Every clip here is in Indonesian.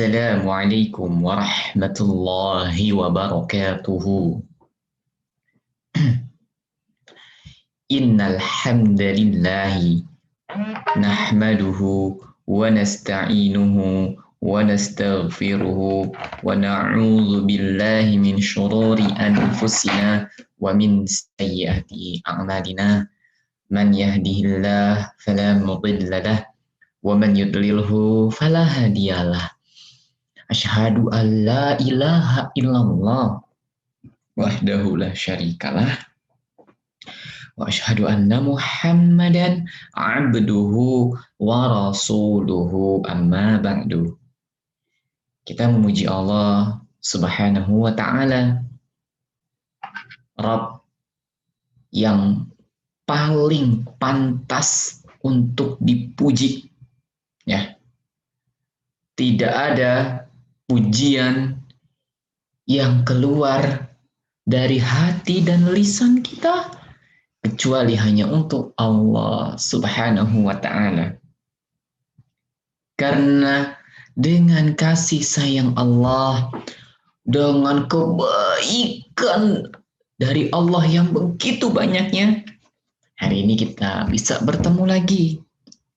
Assalamualaikum warahmatullahi wabarakatuh. Innal hamdalillahi nahmaduhu wa nasta'inuhu wa nastaghfiruhu wa na'udzu billahi min shururi anfusina wa min sayyiati a'malina. Man yahdihillahu fala mudilla lahu wa man yudlilhu fala hadiyalah. Asyhadu an la ilaha illallah wahdahu la syarikalah wa asyhadu anna Muhammadan abduhu wa rasuluhu amma ba'du. Kita memuji Allah Subhanahu wa taala, Rabb yang paling pantas untuk dipuji. Ya. Tidak ada pujian yang keluar dari hati dan lisan kita kecuali hanya untuk Allah Subhanahu wa taala. Karena dengan kasih sayang Allah, dengan kebaikan dari Allah yang begitu banyaknya, hari ini kita bisa bertemu lagi.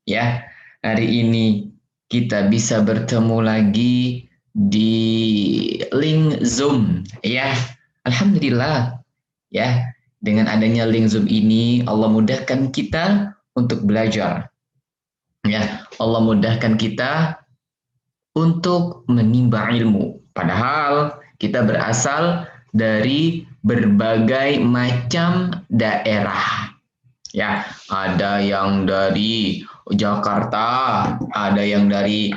Ya, hari ini kita bisa bertemu lagi di link Zoom, ya. Alhamdulillah, ya. Dengan adanya link Zoom ini, Allah mudahkan kita untuk belajar, ya. Allah mudahkan kita untuk menimba ilmu. Padahal kita berasal dari berbagai macam daerah, ya. Ada yang dari Jakarta, ada yang dari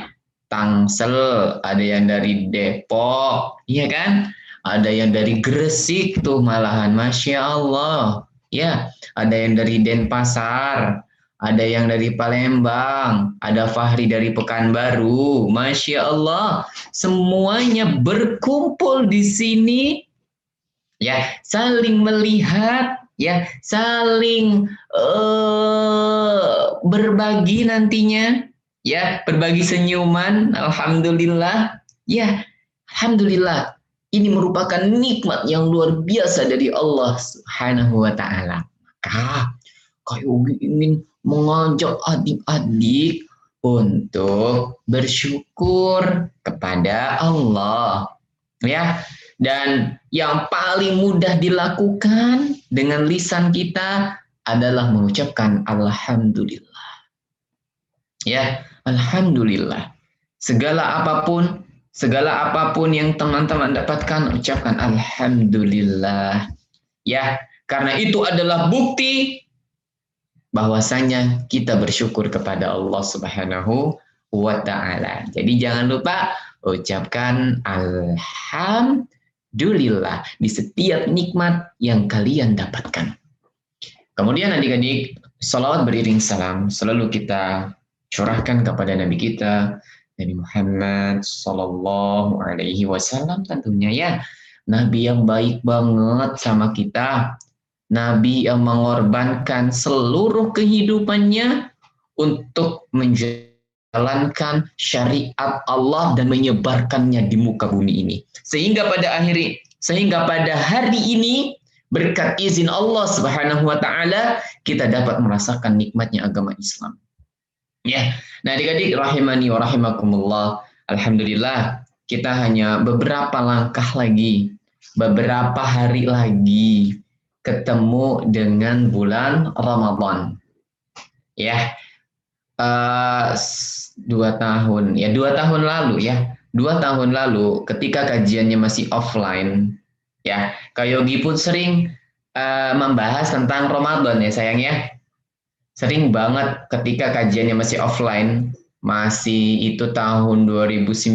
Tangsel, ada yang dari Depok, iya kan? Ada yang dari Gresik tuh malahan, Masya Allah. Ya, ada yang dari Denpasar, ada yang dari Palembang, ada Fahri dari Pekanbaru, Masya Allah. Semuanya berkumpul di sini, ya, saling melihat, ya, saling berbagi nantinya, ya, berbagi senyuman. Alhamdulillah, ya, alhamdulillah. Ini merupakan nikmat yang luar biasa dari Allah Subhanahu wa taala. Maka kami ingin mengajak adik-adik untuk bersyukur kepada Allah, ya. Dan yang paling mudah dilakukan dengan lisan kita adalah mengucapkan alhamdulillah. Ya, alhamdulillah. Segala apapun yang teman-teman dapatkan, ucapkan alhamdulillah. Ya, karena itu adalah bukti bahwasanya kita bersyukur kepada Allah Subhanahu wa taala. Jadi jangan lupa ucapkan alhamdulillah di setiap nikmat yang kalian dapatkan. Kemudian adik-adik, salawat beriring salam selalu kita curahkan kepada Nabi kita, Nabi Muhammad Sallallahu Alaihi Wasallam tentunya, ya. Nabi yang baik banget sama kita. Nabi yang mengorbankan seluruh kehidupannya untuk menjalankan syariat Allah dan menyebarkannya di muka bumi ini. Sehingga pada hari ini, berkat izin Allah Subhanahu wa taala, kita dapat merasakan nikmatnya agama Islam. Ya, nah adik-adik rahimani wa rahimakumullah, alhamdulillah kita hanya beberapa langkah lagi, beberapa hari lagi ketemu dengan bulan Ramadan. Ya, 2 tahun lalu, ya. 2 tahun lalu ketika kajiannya masih offline, ya, Kak Yogi pun sering membahas tentang Ramadan, ya sayang, ya. Sering banget ketika kajiannya masih offline, masih itu tahun 2019,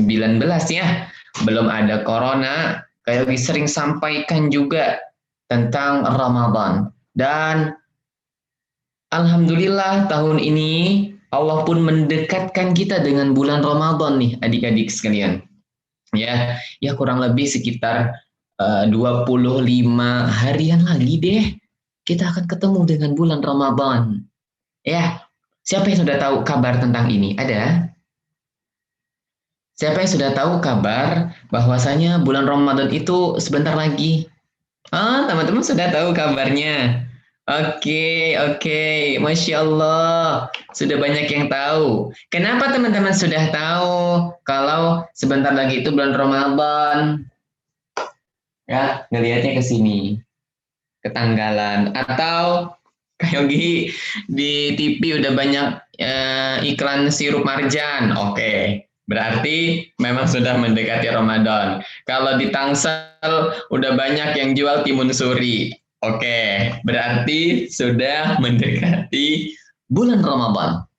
ya. Belum ada corona, Kak Yogi sering sampaikan juga tentang Ramadan. Dan alhamdulillah tahun ini Allah pun mendekatkan kita dengan bulan Ramadan nih adik-adik sekalian. Ya, kurang lebih sekitar 25 harian lagi deh kita akan ketemu dengan bulan Ramadan. Ya, siapa yang sudah tahu kabar tentang ini? Ada? Siapa yang sudah tahu kabar bahwasanya bulan Ramadan itu sebentar lagi? Ah, teman-teman sudah tahu kabarnya. Oke, oke. Masya Allah. Sudah banyak yang tahu. Kenapa teman-teman sudah tahu kalau sebentar lagi itu bulan Ramadan? Ya, ngelihatnya ke sini, ke tanggalan. Atau Kak Yogi di TV udah banyak iklan sirup marjan. Oke, berarti memang sudah mendekati Ramadan. Kalau di Tangsel udah banyak yang jual timun suri. Oke, berarti sudah mendekati bulan Ramadan.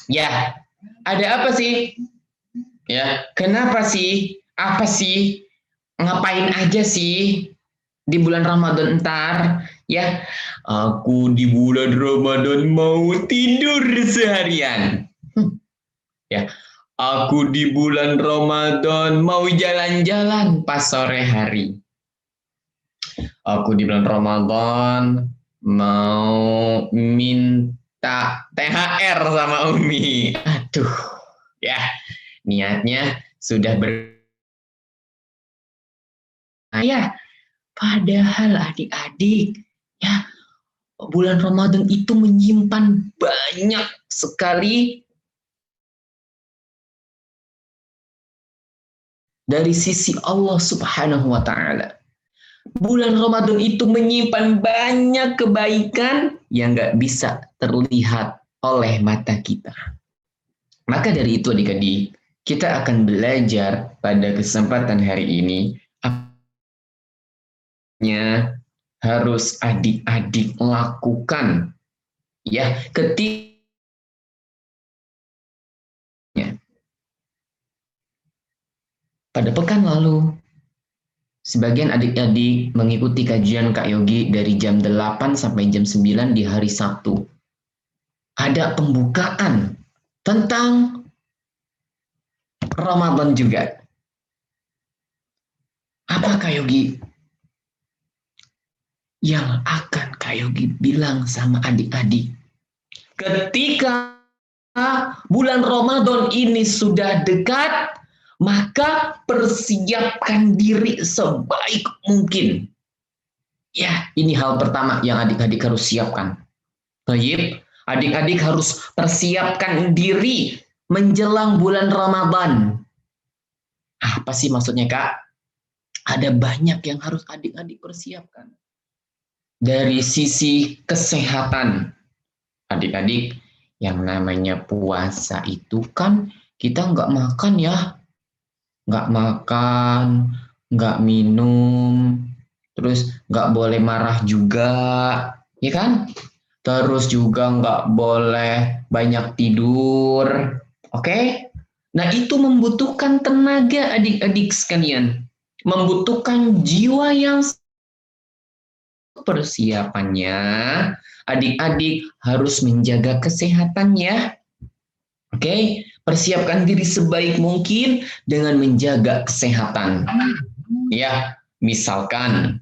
Ya, ada apa sih? Ya, kenapa sih? Apa sih? Ngapain aja sih di bulan Ramadan ntar? Ya, aku di bulan Ramadan mau tidur seharian. Ya, aku di bulan Ramadan mau jalan-jalan pas sore hari. Aku di bulan Ramadan mau minta THR sama Umi. Aduh, ya niatnya sudah ya, padahal adik-adik, ya bulan Ramadan itu menyimpan banyak sekali dari sisi Allah Subhanahu wa taala. Bulan Ramadan itu menyimpan banyak kebaikan yang nggak bisa terlihat oleh mata kita. Maka dari itu adik-adik, kita akan belajar pada kesempatan hari ini apanya harus adik-adik lakukan ya ketika pada pekan lalu sebagian adik-adik mengikuti kajian Kak Yogi dari jam 8 sampai jam 9 di hari Sabtu. Ada pembukaan tentang Ramadan juga. Apa Kak Yogi yang akan Kak Yogi bilang sama adik-adik ketika bulan Ramadan ini sudah dekat, maka persiapkan diri sebaik mungkin. Ya, ini hal pertama yang adik-adik harus siapkan. Baik, adik-adik harus persiapkan diri menjelang bulan Ramadan. Apa sih maksudnya, Kak? Ada banyak yang harus adik-adik persiapkan. Dari sisi kesehatan, adik-adik, yang namanya puasa itu kan kita nggak makan ya, nggak makan, nggak minum, terus nggak boleh marah juga, ya kan? Terus juga nggak boleh banyak tidur, oke? Nah itu membutuhkan tenaga adik-adik sekalian, membutuhkan jiwa yang persiapannya, adik-adik harus menjaga kesehatannya. Oke, persiapkan diri sebaik mungkin dengan menjaga kesehatan. Ya, misalkan,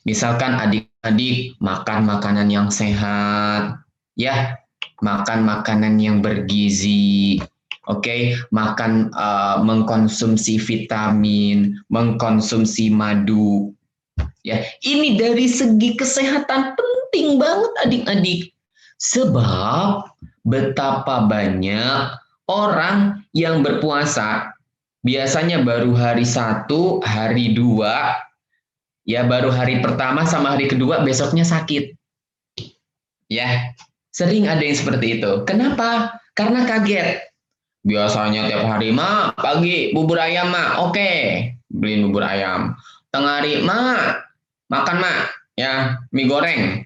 misalkan adik-adik makan makanan yang sehat, ya, makan makanan yang bergizi, oke, makan mengkonsumsi vitamin, mengkonsumsi madu. Ya, ini dari segi kesehatan penting banget adik-adik. Sebab betapa banyak orang yang berpuasa biasanya baru hari 1, hari 2, ya baru hari pertama sama hari kedua besoknya sakit. Ya, sering ada yang seperti itu. Kenapa? Karena kaget. Biasanya tiap hari, "Ma, pagi bubur ayam, Ma." Oke, beliin bubur ayam. Tengah hari, "Ma, makan, Ma." Ya, mie goreng.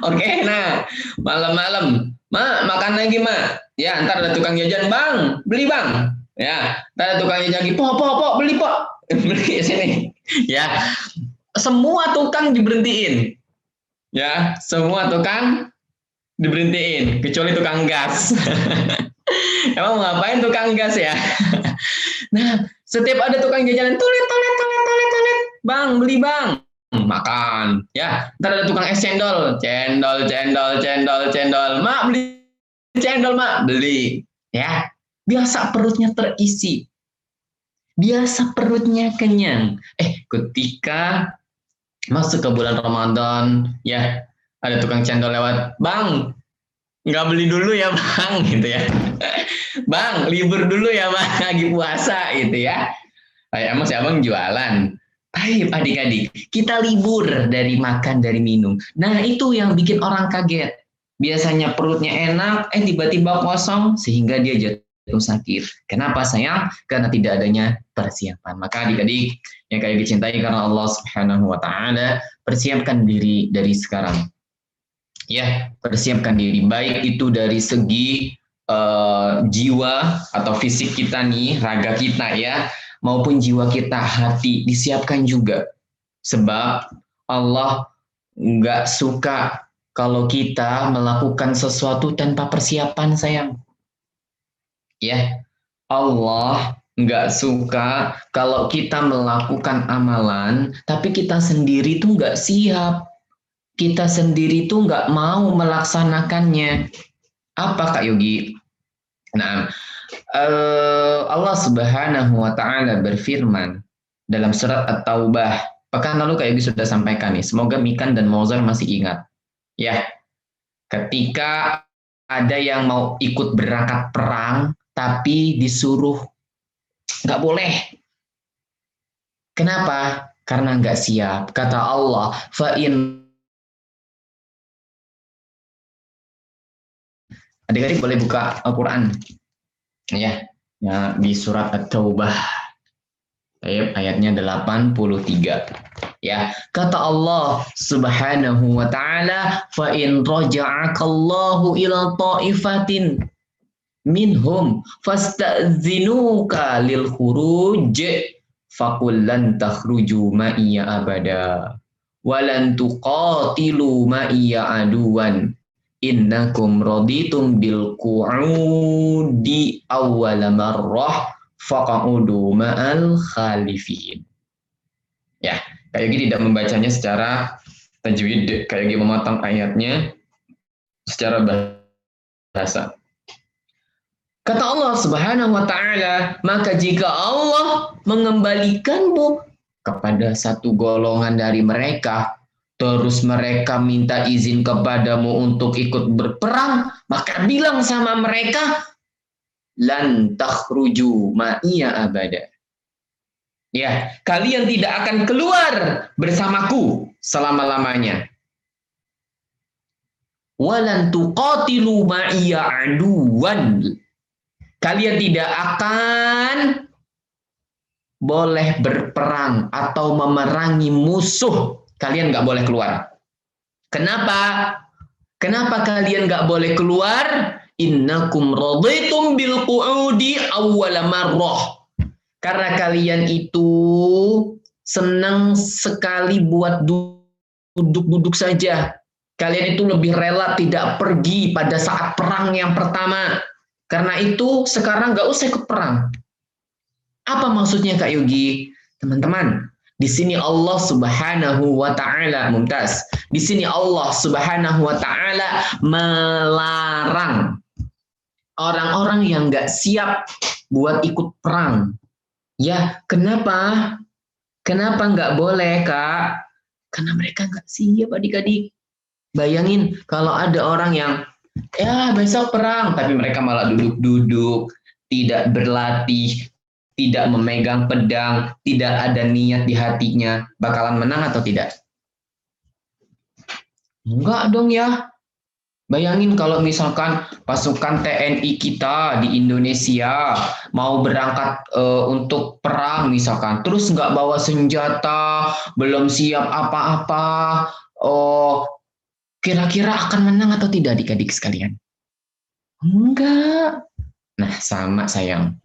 Oke, nah, malam-malam, "Ma, makan lagi, Ma." Ya, ntar ada tukang jajan, "Bang, beli, Bang." Ya, ntar ada tukang jajan lagi, Po, beli, Po." Beli sini. Ya, semua tukang diberhentiin. Ya, semua tukang diberhentiin, kecuali tukang gas. Emang ngapain tukang gas ya? Nah, setiap ada tukang jajanan, toilet, "Bang, beli, Bang." Makan. Ya, ntar ada tukang es cendol. Cendol. "Mak, beli cendol, Mak." Beli. Ya, biasa perutnya terisi, biasa perutnya kenyang. Ketika masuk ke bulan Ramadan, ya ada tukang cendol lewat, bang, nggak beli dulu ya bang, gitu ya. Bang, libur dulu ya bang, lagi puasa gitu ya. Emang si abang jualan. Baik adik-adik, kita libur dari makan, dari minum. Nah itu yang bikin orang kaget. Biasanya perutnya enak, tiba-tiba kosong, sehingga dia jatuh sakit. Kenapa sayang? Karena tidak adanya persiapan. Maka adik-adik yang kalian dicintai karena Allah Subhanahu wa Ta'ala, persiapkan diri dari sekarang. Ya, persiapkan diri. Baik itu dari segi jiwa atau fisik kita nih, raga kita ya, maupun jiwa kita, hati, disiapkan juga. Sebab Allah nggak suka kalau kita melakukan sesuatu tanpa persiapan, sayang. Ya, Allah nggak suka kalau kita melakukan amalan, tapi kita sendiri tuh nggak siap. Kita sendiri tuh nggak mau melaksanakannya. Apa Kak Yogi? Nah, Allah Subhanahu wa Ta'ala berfirman dalam surat At-Taubah. Pekan lalu Kak Yogi sudah sampaikan nih. Semoga Mikan dan Mozar masih ingat. Ya, ketika ada yang mau ikut berangkat perang, tapi disuruh nggak boleh. Kenapa? Karena nggak siap. Kata Allah, fa'in. Adik-adik boleh buka Al-Quran ya di surat At-Taubah ayatnya 83 ya. Kata Allah Subhanahu wa Ta'ala, fa in raja'akallahu ila ta'ifatin minhum fasta'zinuka lil khuruj faqul lan takhruju ma'iyya abada walan tuqatilu ma'iyya aduwan innakum raditum bil qu'udi awwala marrah faqa'udu ma'al khalifin. Ya, kayak gini tidak membacanya secara tajwid, kayak gini memotong ayatnya secara bahasa. Kata Allah Subhanahu wa Ta'ala, maka jika Allah mengembalikanmu kepada satu golongan dari mereka, terus mereka minta izin kepadamu untuk ikut berperang, maka bilang sama mereka, lan takhruju ma'iya abada. Ya, kalian tidak akan keluar bersamaku selama-lamanya. Walan tuqatilu ma'iya aduwan. Kalian tidak akan boleh berperang atau memerangi musuh. Kalian nggak boleh keluar. Kenapa? Kenapa kalian nggak boleh keluar? Innakum raditum bil qu'udi awwala marrah. Karena kalian itu senang sekali buat duduk-duduk saja. Kalian itu lebih rela tidak pergi pada saat perang yang pertama. Karena itu sekarang nggak usah ikut perang. Apa maksudnya Kak Yogi? Teman-teman, di sini Allah Subhanahu wa Ta'ala, Mumtaz. Di sini Allah Subhanahu wa Ta'ala melarang orang-orang yang nggak siap buat ikut perang. Ya, kenapa? Kenapa nggak boleh, Kak? Karena mereka nggak siap, adik-adik. Bayangin kalau ada orang yang ya besok perang, tapi mereka malah duduk-duduk, tidak berlatih, tidak memegang pedang, tidak ada niat di hatinya, bakalan menang atau tidak? Enggak dong ya. Bayangin kalau misalkan pasukan TNI kita di Indonesia mau berangkat untuk perang misalkan, terus nggak bawa senjata, belum siap apa-apa, kira-kira akan menang atau tidak adik-adik sekalian? Enggak. Nah sama sayang.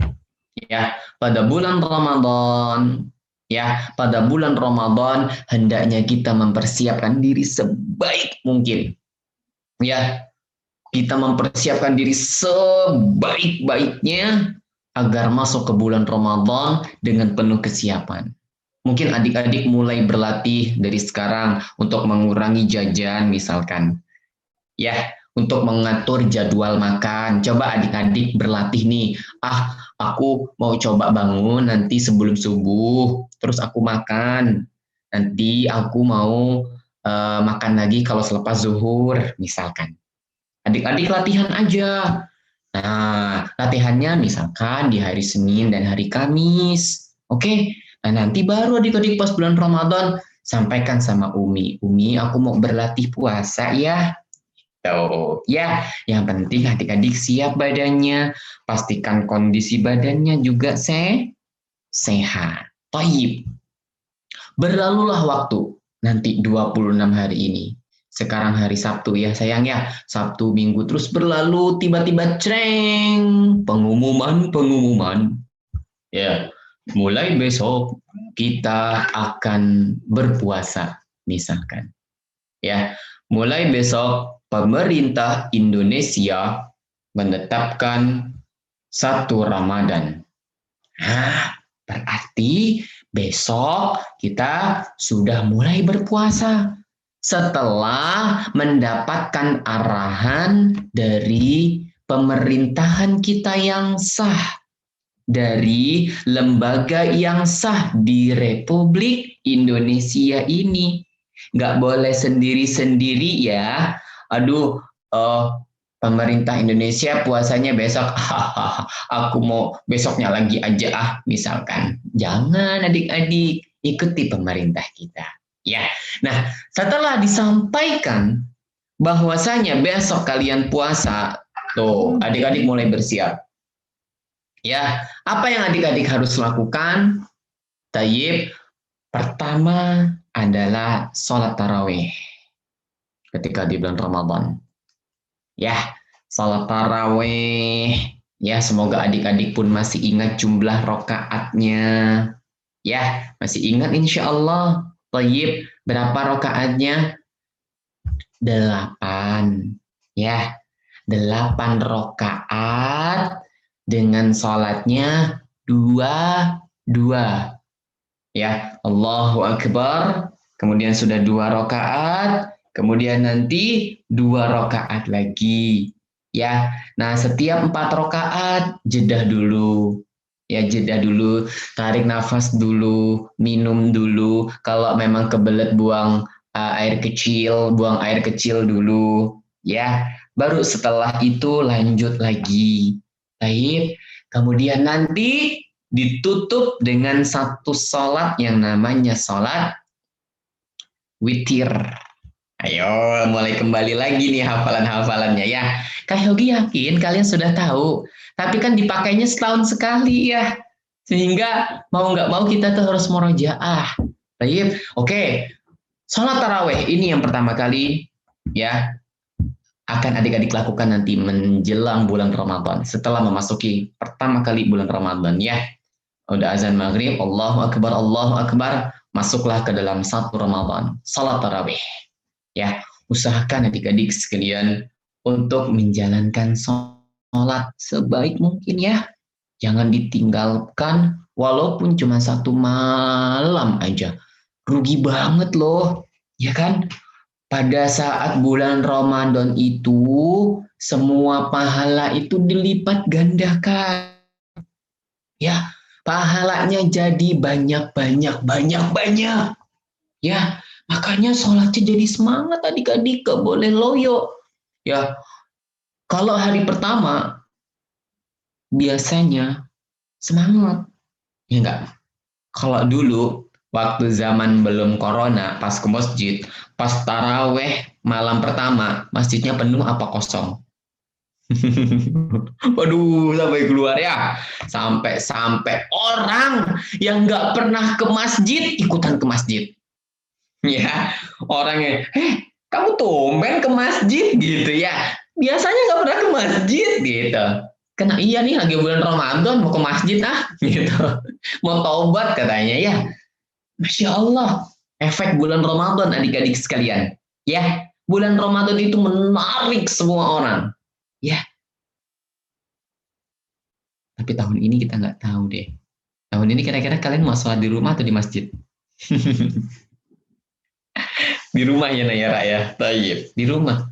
Ya, pada bulan Ramadan, pada bulan Ramadan hendaknya kita mempersiapkan diri sebaik mungkin. Ya, kita mempersiapkan diri sebaik-baiknya agar masuk ke bulan Ramadan dengan penuh kesiapan. Mungkin adik-adik mulai berlatih dari sekarang untuk mengurangi jajan misalkan. Ya, untuk mengatur jadwal makan. Coba adik-adik berlatih nih. Aku mau coba bangun nanti sebelum subuh, terus aku makan. Nanti aku mau makan lagi kalau selepas zuhur, misalkan. Adik-adik latihan aja. Nah, latihannya misalkan di hari Senin dan hari Kamis. Oke, nah nanti baru adik-adik pas bulan Ramadan sampaikan sama Umi. Umi, aku mau berlatih puasa ya. Tuh, ya, yang penting adik-adik siap badannya, pastikan kondisi badannya juga sehat. Taib. Berlalulah waktu, nanti 26 hari ini. Sekarang hari Sabtu ya sayang ya, Sabtu Minggu terus berlalu, tiba-tiba cereng, pengumuman. Ya, mulai besok kita akan berpuasa, misalkan. Ya, mulai besok pemerintah Indonesia menetapkan 1 Ramadan. Nah, berarti besok kita sudah mulai berpuasa setelah mendapatkan arahan dari pemerintahan kita yang sah, dari lembaga yang sah di Republik Indonesia ini. Nggak boleh sendiri-sendiri ya. Aduh, pemerintah Indonesia puasanya besok, aku mau besoknya lagi aja misalkan. Jangan adik-adik, ikuti pemerintah kita. Ya, nah setelah disampaikan bahwasanya besok kalian puasa, tuh adik-adik mulai bersiap. Ya, apa yang adik-adik harus lakukan? Tayyib, pertama adalah sholat tarawih ketika di bulan Ramadan. Ya, sholat tarawih. Ya, semoga adik-adik pun masih ingat jumlah rokaatnya. Ya, masih ingat insya Allah. Tayyib, berapa rokaatnya? 8. Ya, 8 rokaat dengan sholatnya 2. Ya, Allahu Akbar, kemudian sudah 2 rakaat, kemudian nanti 2 rakaat lagi. Ya, nah setiap 4 rakaat jeda dulu. Ya, jeda dulu, tarik nafas dulu, minum dulu. Kalau memang kebelet buang buang air kecil dulu. Ya, baru setelah itu lanjut lagi. Baik, kemudian nanti ditutup dengan satu sholat yang namanya sholat witir. Ayo, mulai kembali lagi nih hafalan-hafalannya ya. Kak Yogi yakin kalian sudah tahu, tapi kan dipakainya setahun sekali ya. Sehingga mau nggak mau kita tuh harus murojaah. Baik, oke. Sholat taraweh ini yang pertama kali ya akan adik-adik lakukan nanti menjelang bulan Ramadan. Setelah memasuki pertama kali bulan Ramadan ya. Udah azan maghrib, Allahu Akbar, masuklah ke dalam 1 Ramadan, salat tarawih. Ya, usahakan adik-adik sekalian untuk menjalankan sholat sebaik mungkin ya. Jangan ditinggalkan walaupun cuma 1 malam aja. Rugi banget loh, ya kan? Pada saat bulan Ramadan itu, semua pahala itu dilipat gandakan. Ya, pahalanya jadi banyak. Ya, makanya sholatnya jadi semangat adik-adik, gak boleh loyo. Ya, kalau hari pertama biasanya semangat. Ya enggak? Kalau dulu waktu zaman belum corona, pas ke masjid, pas taraweh malam pertama, masjidnya penuh apa kosong? Waduh, sampai keluar ya. Sampai orang yang nggak pernah ke masjid ikutan ke masjid. Ya, orangnya, kamu tumben ke masjid gitu ya. Biasanya nggak pernah ke masjid gitu. Kena iya nih lagi bulan Ramadan mau ke masjid gitu. Mau taubat katanya ya. Masya Allah, efek bulan Ramadan adik-adik sekalian. Ya, bulan Ramadan itu menarik semua orang. Ya, tapi tahun ini kita nggak tahu deh. Tahun ini kira-kira kalian mau sholat di rumah atau di masjid? Di rumah ya Nayara ya. Tayyib. Di rumah.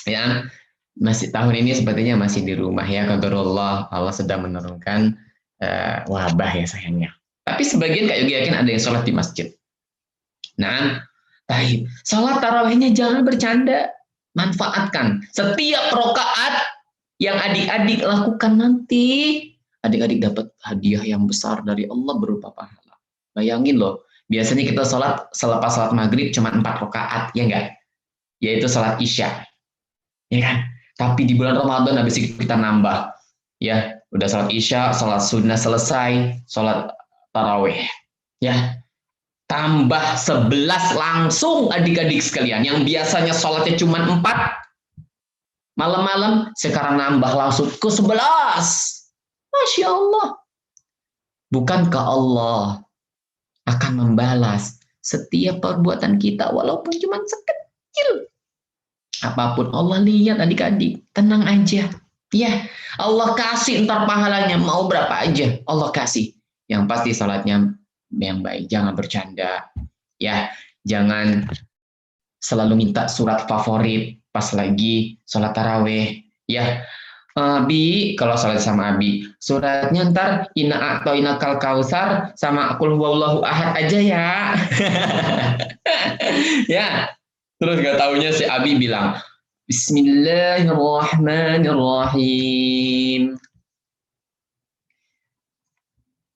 Ya, masih tahun ini sepertinya masih di rumah ya, qadarullah, Allah sedang menurunkan wabah ya sayangnya. Tapi sebagian Kak Yogi yakin ada yang sholat di masjid. Nah, baik. Sholat tarawihnya jangan bercanda. Manfaatkan. Setiap rokaat yang adik-adik lakukan nanti, adik-adik dapat hadiah yang besar dari Allah berupa pahala. Bayangin loh, biasanya kita sholat selepas sholat maghrib cuma 4 rokaat, ya enggak? Yaitu sholat isya. Ya kan? Tapi di bulan Ramadan habis itu kita nambah. Ya, udah sholat isya, sholat sunnah selesai, sholat tarawih. Ya, tambah 11 langsung adik-adik sekalian. Yang biasanya sholatnya cuma 4, malam-malam sekarang nambah langsung ke 11. Masya Allah. Bukankah Allah akan membalas setiap perbuatan kita walaupun cuma sekecil apapun. Allah lihat adik-adik, tenang aja. Ya, Allah kasih ntar pahalanya mau berapa aja Allah kasih. Yang pasti salatnya yang baik, jangan bercanda. Ya, jangan selalu minta surat favorit pas lagi sholat taraweh. Ya, Abi, kalau sholat sama Abi, suratnya ntar ina atau inakal kausar sama akul huwallahu ahad aja ya. Ya, terus gak taunya si Abi bilang, Bismillahirrahmanirrahim.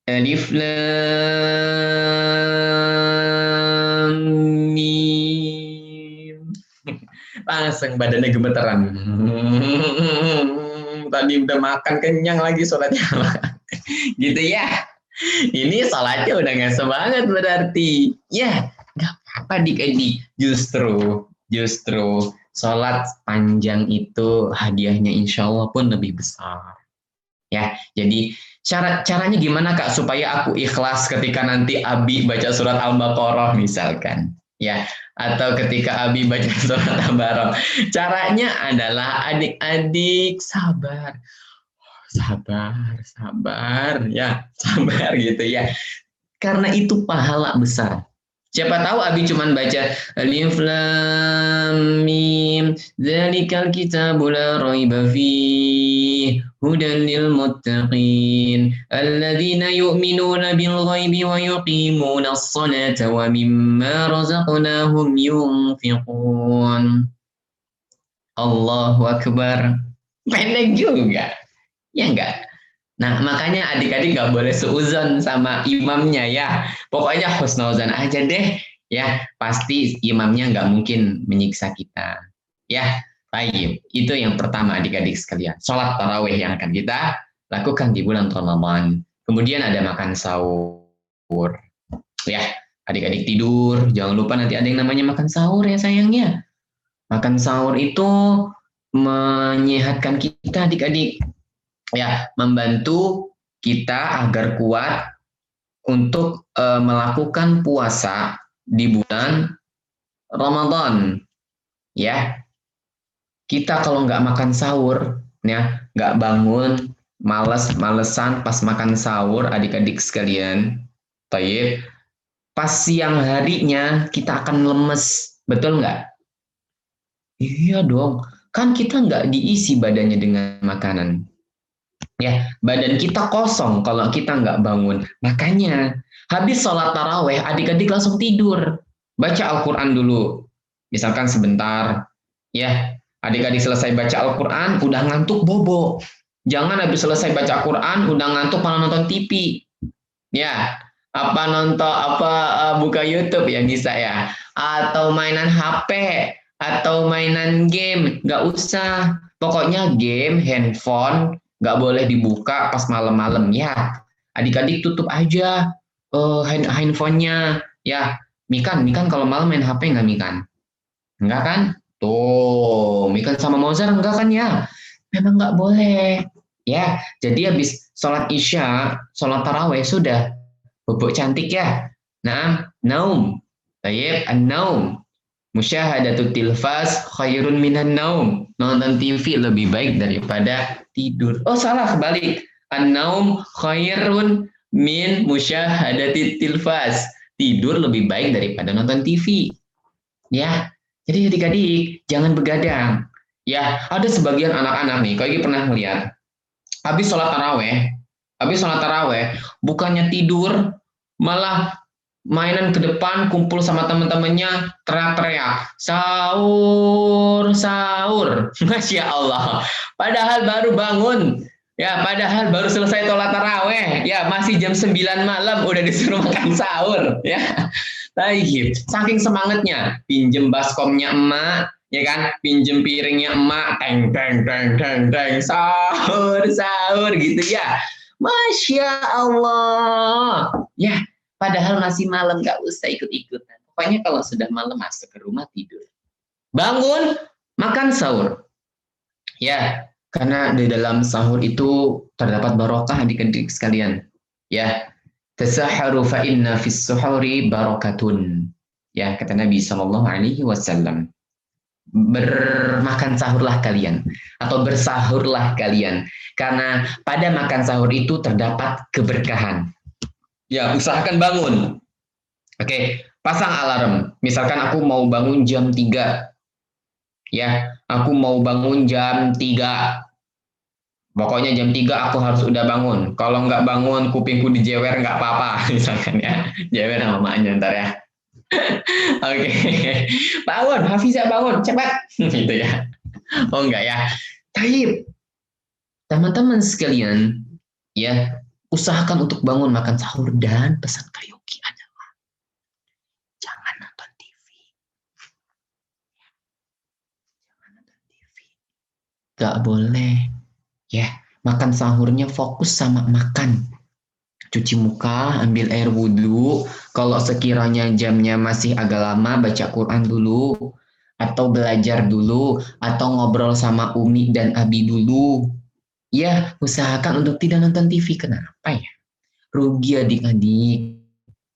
Alif lam mim. Langsung badannya gemeteran. Tadi udah makan kenyang lagi sholatnya. Gitu ya. Ini sholatnya udah nggak semangat berarti. Ya, nggak apa-apa dik-dik. Justru sholat panjang itu hadiahnya insya Allah pun lebih besar. Ya, jadi caranya gimana Kak supaya aku ikhlas ketika nanti Abi baca surat Al-Baqarah misalkan, ya, atau ketika Abi baca surat Al-Baqarah. Caranya adalah adik-adik sabar, ya, sabar gitu ya. Karena itu pahala besar. Siapa tahu Abi cuman baca Alif Lam Mim Dzalikal kitabu la raiba fihi hudan lil muttaqin alladzina yu'minuna bil ghaibi wa yuqimuna as-salata wa mimma razaqnahum yunfiqun. Allahu Akbar. Pendek juga. Ya enggak? Nah, makanya adik-adik nggak boleh seuzon sama imamnya ya. Pokoknya husnuzon aja deh. Ya, pasti imamnya nggak mungkin menyiksa kita. Ya, baik. Itu yang pertama adik-adik sekalian. Sholat tarawih yang akan kita lakukan di bulan Ramadan. Kemudian ada makan sahur. Ya, adik-adik tidur. Jangan lupa nanti ada yang namanya makan sahur ya sayangnya. Makan sahur itu menyehatkan kita adik-adik. Ya, membantu kita agar kuat untuk melakukan puasa di bulan Ramadan. Ya, kita kalau nggak makan sahur, ya, nggak bangun, malesan pas makan sahur, adik-adik sekalian, taib, pas siang harinya kita akan lemes, betul nggak? Iya dong, kan kita nggak diisi badannya dengan makanan. Ya, badan kita kosong kalau kita nggak bangun. Makanya, habis sholat taraweh, adik-adik langsung tidur. Baca Al-Quran dulu. Misalkan sebentar. Ya, adik-adik selesai baca Al-Quran, udah ngantuk bobo. Jangan habis selesai baca Al-Quran, udah ngantuk malah nonton TV. Ya, buka YouTube ya bisa ya. Atau mainan HP, atau mainan game. Nggak usah. Pokoknya game, handphone, nggak boleh dibuka pas malam-malam ya. Adik-adik tutup aja handphonenya ya. Mikan kalau malam main HP nggak Mikan? Enggak kan? Tuh, Mikan sama Mozart enggak kan ya? Memang nggak boleh. Ya, jadi habis sholat isya, sholat taraweh sudah bubuk cantik ya. Nah, naum. Tayyib, an-naum. Musyahadatul tilfas khairun minan naum. Nonton TV lebih baik daripada tidur. Oh, salah, kebalik. An-naum khairun min musyahadatil tilfas. Tidur lebih baik daripada nonton TV. Ya. Jadi adik-adik jangan begadang. Ya, ada sebagian anak-anak nih, kalau pernah melihat, habis sholat taraweh, bukannya tidur, malah mainan ke depan, kumpul sama teman-temannya, teriak-teriak, sahur, sahur, Masya Allah. Padahal baru bangun, ya, padahal baru selesai sholat taraweh, ya, masih jam 9 malam, udah disuruh makan sahur, ya. Taib. Saking semangatnya, pinjem baskomnya emak, ya kan, pinjem piringnya emak, teng teng teng teng teng, sahur sahur gitu ya. Masya Allah. Ya, padahal masih malam, nggak usah ikut-ikutan. Pokoknya kalau sudah malam masuk ke rumah tidur. Bangun, makan sahur. Ya, karena di dalam sahur itu terdapat barokah adik-adik sekalian. Ya, tasaharu fa inna fis suhuri barakatun. Ya, kata Nabi Shallallahu Alaihi Wasallam. Bermakan sahurlah kalian atau bersahurlah kalian karena pada makan sahur itu terdapat keberkahan. Ya, usahakan bangun. Oke, pasang alarm. Misalkan aku mau bangun jam 3. Ya, aku mau bangun jam 3. Pokoknya jam 3 aku harus udah bangun. Kalau nggak bangun, kupingku dijewer nggak apa-apa. Misalkan ya, jewer sama maknya ntar ya. Oke, bangun, Hafiza bangun, cepat. Gitu ya. Oh enggak ya. Taib, teman-teman sekalian, ya, usahakan untuk bangun makan sahur dan pesan karaoke adalah jangan nonton TV. Jangan nonton TV. Gak boleh. Ya, makan sahurnya fokus sama makan. Cuci muka, ambil air wudhu. Kalau sekiranya jamnya masih agak lama, baca Quran dulu. Atau belajar dulu. Atau ngobrol sama Umi dan Abi dulu. Ya, usahakan untuk tidak nonton TV. Kenapa ya? Rugi adik-adik.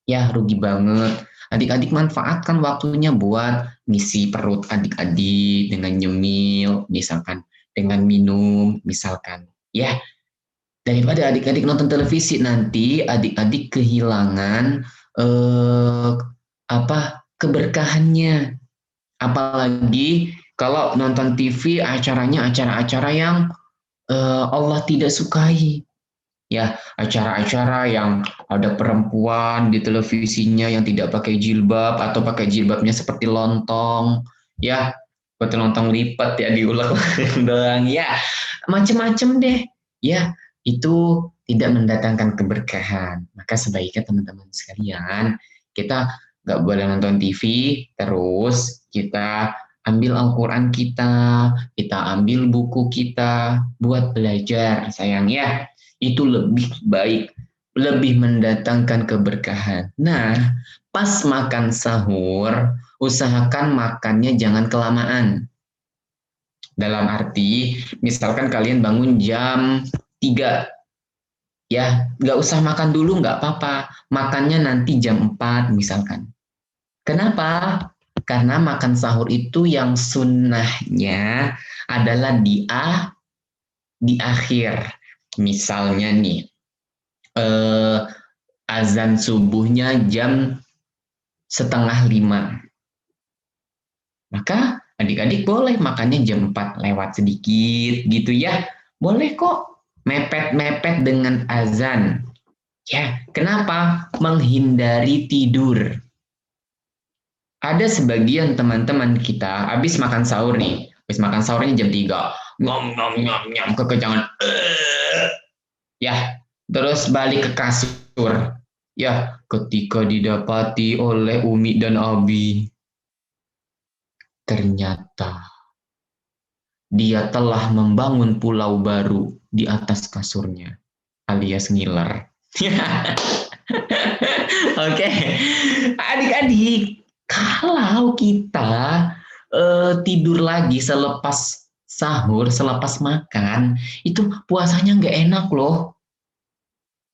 Ya, rugi banget. Adik-adik manfaatkan waktunya buat ngisi perut adik-adik dengan nyemil, misalkan dengan minum, misalkan. Ya, daripada adik-adik nonton televisi nanti adik-adik kehilangan eh, keberkahannya. Apalagi kalau nonton TV acaranya acara-acara yang Allah tidak sukai. Ya, acara-acara yang ada perempuan di televisinya yang tidak pakai jilbab atau pakai jilbabnya seperti lontong, ya, seperti lontong lipat ya diulek doang, ya, macem-macem deh, ya, itu tidak mendatangkan keberkahan. Maka sebaiknya teman-teman sekalian kita nggak boleh nonton TV, terus kita ambil Al-Quran kita ambil buku kita buat belajar, sayang ya itu lebih baik, lebih mendatangkan keberkahan. Nah, pas makan sahur, usahakan makannya jangan kelamaan. Dalam arti, misalkan kalian bangun jam 3, ya nggak usah makan dulu, nggak apa-apa. Makannya nanti jam 4 misalkan. Kenapa? Karena makan sahur itu yang sunnahnya adalah di akhir. Misalnya nih, azan subuhnya jam 4:30. Maka adik-adik boleh makannya jam 4 lewat sedikit gitu ya. Boleh kok mepet-mepet dengan azan. Ya, kenapa? Menghindari tidur. Ada sebagian teman-teman kita habis makan sahur nih. Habis makan sahurnya jam 3. Ngom ngom ngom ngom kekenyangan. Ya, terus balik ke kasur. Ya, ketika didapati oleh Umi dan Abi, ternyata dia telah membangun pulau baru di atas kasurnya, alias ngiler. Oke, adik-adik, kalau kita tidur lagi selepas sahur, selepas makan, itu puasanya nggak enak loh.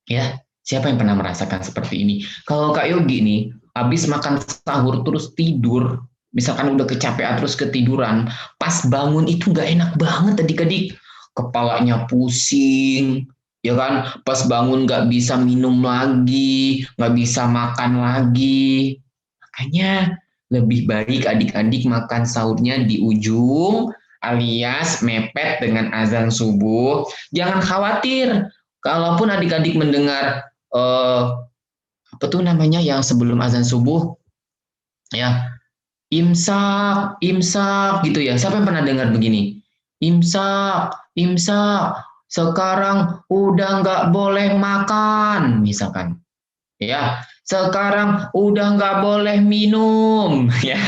Ya, siapa yang pernah merasakan seperti ini? Kalau Kak Yogi nih, habis makan sahur terus tidur, misalkan udah kecapean terus ketiduran, pas bangun itu nggak enak banget adik-adik. Kepalanya pusing, ya kan? Pas bangun nggak bisa minum lagi, nggak bisa makan lagi. Makanya lebih baik adik-adik makan sahurnya di ujung alias mepet dengan azan subuh, jangan khawatir. Kalaupun adik-adik mendengar apa tuh namanya yang sebelum azan subuh, ya imsak, imsak gitu ya. Siapa yang pernah dengar begini? Imsak, imsak. Sekarang udah nggak boleh makan, misalkan. Ya, sekarang udah nggak boleh minum. Ya,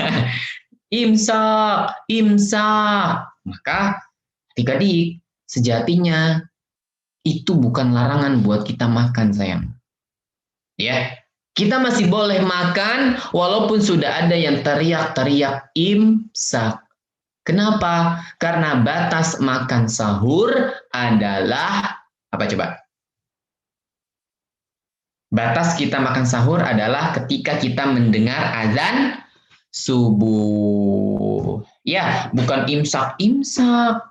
imsak, imsak. Maka adik-adik, sejatinya itu bukan larangan buat kita makan, sayang. Ya, kita masih boleh makan walaupun sudah ada yang teriak-teriak imsak. Kenapa? Karena batas makan sahur adalah apa coba? Batas kita makan sahur adalah ketika kita mendengar azan subuh. Ya, bukan imsak-imsak.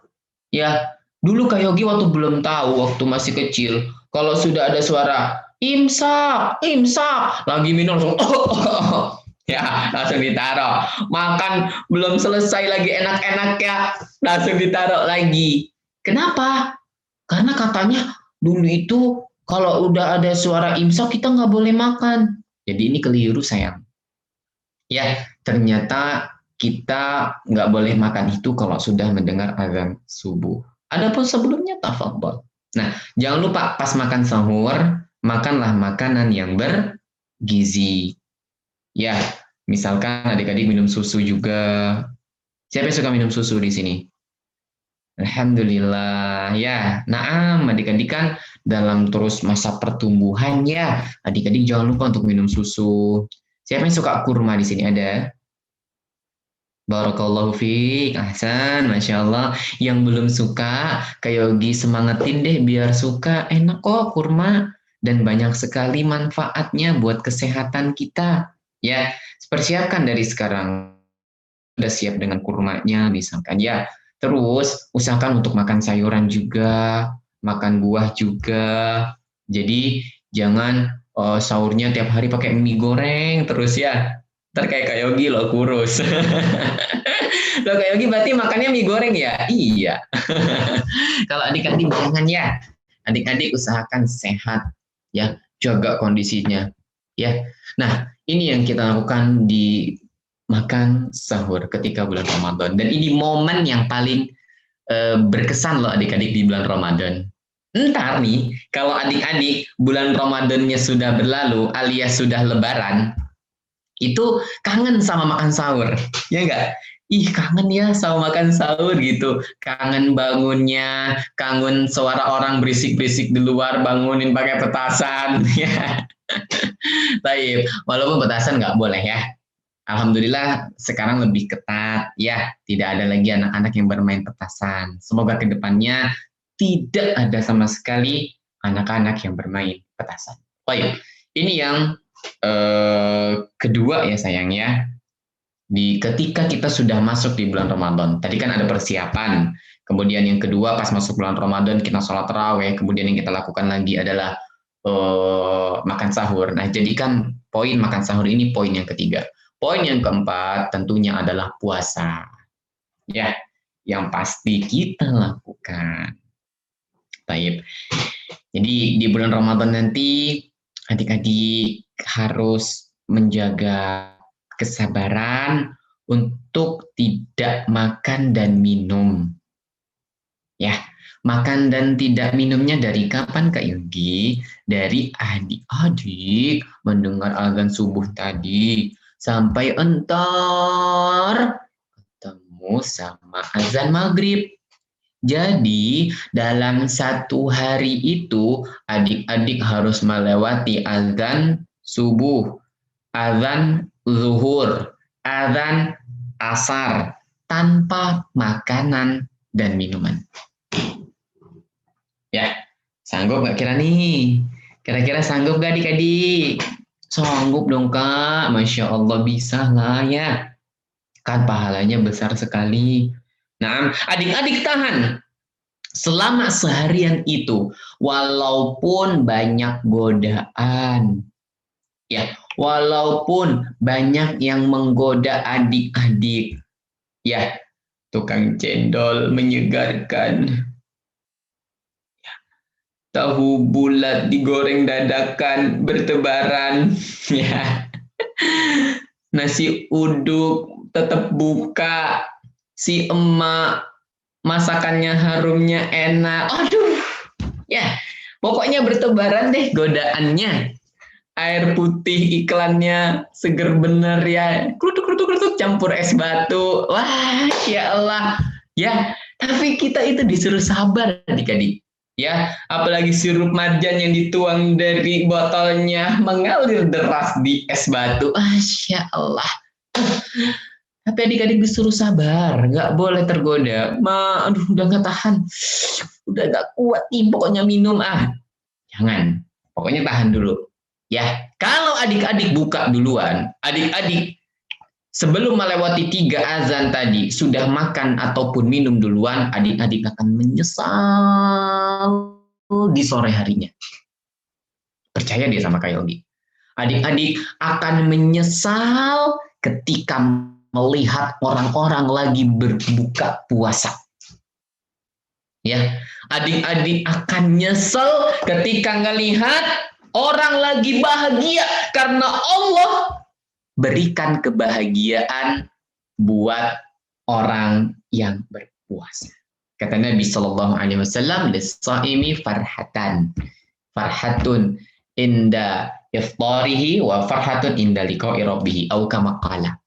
Ya, dulu Kak Yogi waktu belum tahu, waktu masih kecil, kalau sudah ada suara imsak, imsak, lagi minum langsung, ya langsung ditaruh. Makan belum selesai lagi enak-enak ya, langsung ditaruh lagi. Kenapa? Karena katanya dulu itu kalau udah ada suara imsak kita nggak boleh makan. Jadi ini keliru sayang. Ya, ternyata kita nggak boleh makan itu kalau sudah mendengar azan subuh. Adapun sebelumnya tafadhol. Nah, jangan lupa pas makan sahur, makanlah makanan yang bergizi. Ya, misalkan adik-adik minum susu juga. Siapa yang suka minum susu di sini? Alhamdulillah. Ya, naam adik-adik kan dalam terus masa pertumbuhan ya. Adik-adik jangan lupa untuk minum susu. Siapa yang suka kurma di sini ada? Barakallahu fiik, Ahsan, Masya Allah. Yang belum suka, Kak Yogi semangatin deh biar suka. Enak kok kurma. Dan banyak sekali manfaatnya buat kesehatan kita. Ya, persiapkan dari sekarang. Udah siap dengan kurmanya, misalkan ya. Terus, usahakan untuk makan sayuran juga, makan buah juga. Jadi, jangan sahurnya tiap hari pakai mie goreng terus ya. Ntar kayak Kak Yogi loh kurus. Loh Kak Yogi berarti makannya mie goreng ya? Iya. Kalau adik-adik jangan ya. Adik-adik usahakan sehat ya, jaga kondisinya ya. Nah, ini yang kita lakukan di makan sahur ketika bulan Ramadan dan ini momen yang paling berkesan loh adik-adik di bulan Ramadan. Ntar nih, kalau adik-adik bulan Ramadannya sudah berlalu alias sudah lebaran, itu kangen sama makan sahur, ya enggak? Ih kangen ya sama makan sahur gitu, kangen bangunnya, kangen suara orang berisik-berisik di luar bangunin pakai petasan, ya. Baik, walaupun petasan nggak boleh ya. Alhamdulillah sekarang lebih ketat, ya tidak ada lagi anak-anak yang bermain petasan. Semoga kedepannya tidak ada sama sekali anak-anak yang bermain petasan. Baik, ini yang kedua ya sayang ya, di ketika kita sudah masuk di bulan Ramadan. Tadi kan ada persiapan. Kemudian yang kedua pas masuk bulan Ramadan kita sholat taraweh. Kemudian yang kita lakukan lagi adalah makan sahur. Nah, jadikan poin makan sahur ini poin yang ketiga. Poin yang keempat tentunya adalah puasa. Ya, yang pasti kita lakukan. Baik. Jadi di bulan Ramadan nanti adik-adik harus menjaga kesabaran untuk tidak makan dan minum. Ya, makan dan tidak minumnya dari kapan Kak Yogi? Dari adik-adik mendengar azan subuh tadi sampai entar ketemu sama azan maghrib. Jadi, dalam satu hari itu, adik-adik harus melewati azan subuh, azan zuhur, azan asar, tanpa makanan dan minuman. Ya, sanggup nggak kira nih? Kira-kira sanggup gak adik-adik? Sanggup dong Kak, Masya Allah bisa lah ya. Kan pahalanya besar sekali. Nah, adik-adik tahan selama seharian itu, walaupun banyak godaan, ya, walaupun banyak yang menggoda adik-adik, ya, tukang cendol menyegarkan, tahu bulat digoreng dadakan bertebaran, ya, nasi uduk tetap buka, si emak masakannya harumnya enak, aduh, ya, pokoknya bertebaran deh godaannya. Air putih iklannya seger bener ya, kerutuk kerutuk kerutuk campur es batu, wah ya Allah, ya. Tapi kita itu disuruh sabar adik-adik, ya, apalagi sirup marjan yang dituang dari botolnya mengalir deras di es batu, masya Allah. Tapi adik-adik disuruh sabar, nggak boleh tergoda. Aduh, udah nggak tahan, udah nggak kuat nih, pokoknya minum Jangan, pokoknya tahan dulu. Ya, kalau adik-adik buka duluan, adik-adik sebelum melewati 3 azan tadi sudah makan ataupun minum duluan, adik-adik akan menyesal di sore harinya. Percaya dia sama Kak Yogi. Adik-adik akan menyesal ketika melihat orang-orang lagi berbuka puasa. Ya, adik-adik akan nyesel ketika ngelihat orang lagi bahagia karena Allah berikan kebahagiaan buat orang yang berpuasa. Kata Nabi Shallallahu Alaihi Wasallam, "Lis-shaimi farhatan, farhatun inda iftarihi wa farhatun inda liqa'i rabbih." Atau kama qala.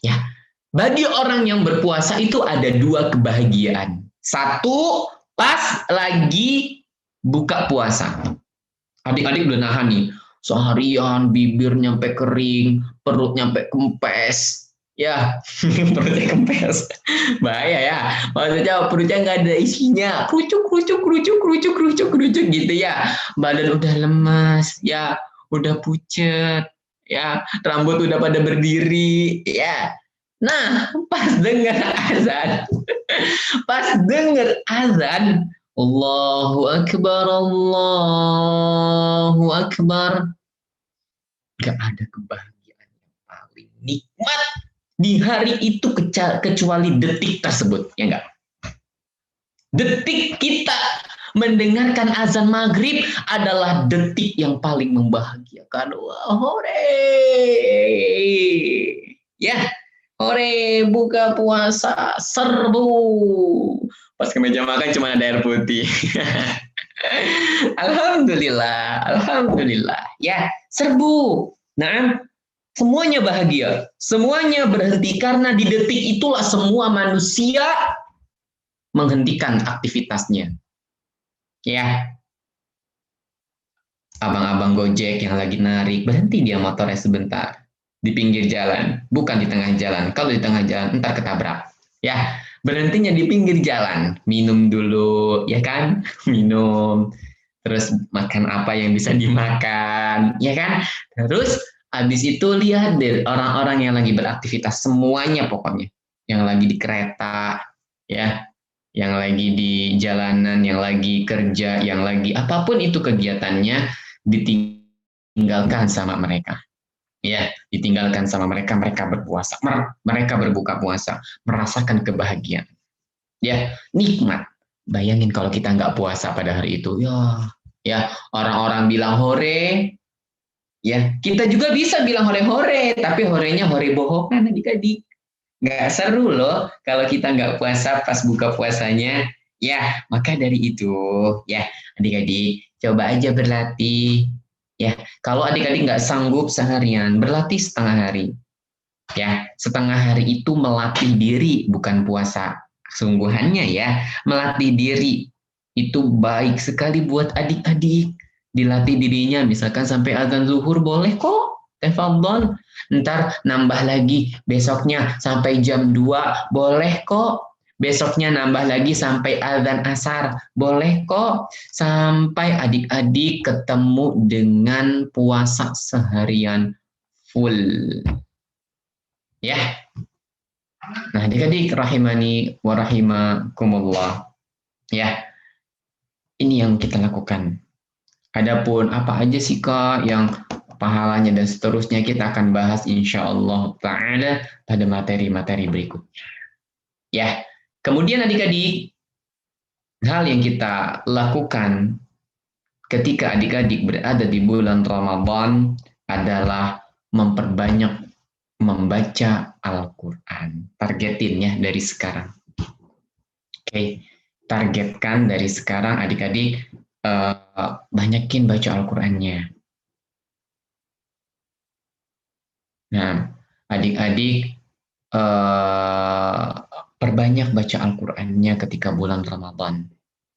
Ya, bagi orang yang berpuasa itu ada 2 kebahagiaan. Satu, pas lagi buka puasa. Adik-adik udah nahan nih, seharian bibir nyampe kering, perut nyampe kempes. Ya, perutnya kempes. Bahaya ya. Maksudnya perutnya nggak ada isinya. Kerucuk, kerucuk, kerucuk, kerucuk, kerucuk, kerucuk gitu ya. Badan udah lemas, ya, udah pucet, ya, rambut udah pada berdiri, ya. Nah, pas dengar azan, pas dengar azan, Allahu Akbar, Allahu Akbar. Gak ada kebahagiaan yang paling nikmat di hari itu kecuali detik tersebut, ya enggak? Detik kita mendengarkan azan maghrib adalah detik yang paling membahagiakan. Wah, hore! Ya, hore, buka puasa, serbu. Pas ke meja makan cuma ada air putih. Alhamdulillah, alhamdulillah. Ya, serbu. Nah, semuanya bahagia. Semuanya berhenti karena di detik itulah semua manusia menghentikan aktivitasnya. Ya, abang-abang Gojek yang lagi narik, berhenti dia motornya sebentar. Di pinggir jalan, bukan di tengah jalan. Kalau di tengah jalan, ntar ketabrak. Ya, berhentinya di pinggir jalan. Minum dulu, ya kan? Minum. Terus makan apa yang bisa dimakan, ya kan? Terus habis itu lihat deh orang-orang yang lagi beraktivitas, semuanya pokoknya. Yang lagi di kereta, ya, yang lagi di jalanan, yang lagi kerja, yang lagi apapun itu kegiatannya, ditinggalkan sama mereka. Ya, ditinggalkan sama mereka, mereka berpuasa, mereka berbuka puasa, merasakan kebahagiaan. Ya, nikmat. Bayangin kalau kita nggak puasa pada hari itu, ya orang-orang bilang hore, ya kita juga bisa bilang hore-hore, tapi horenya hore bohongan adik-adik. Nggak seru loh kalau kita nggak puasa pas buka puasanya. Ya, maka dari itu, ya adik-adik coba aja berlatih. Ya, kalau adik-adik nggak sanggup seharian, berlatih setengah hari. Ya, setengah hari itu melatih diri, bukan puasa. Sungguhannya ya, melatih diri itu baik sekali buat adik-adik. Dilatih dirinya, misalkan sampai azan zuhur boleh kok. Tafadhol. Ntar nambah lagi besoknya sampai jam 2 boleh kok. Besoknya nambah lagi sampai azan asar boleh kok. Sampai adik-adik ketemu dengan puasa seharian full. Ya, nah adik-adik rahimani wa rahimakumullah. Ya, ini yang kita lakukan. Adapun apa aja sih Kak yang pahalanya dan seterusnya kita akan bahas insya Allah ta'ala pada materi-materi berikutnya. Ya, kemudian adik-adik, hal yang kita lakukan ketika adik-adik berada di bulan Ramadan adalah memperbanyak membaca Al-Quran. Targetin ya dari sekarang. Oke, targetkan dari sekarang adik-adik banyakin baca Al-Qurannya. Nah, adik-adik perbanyak baca Al-Qurannya ketika bulan Ramadan.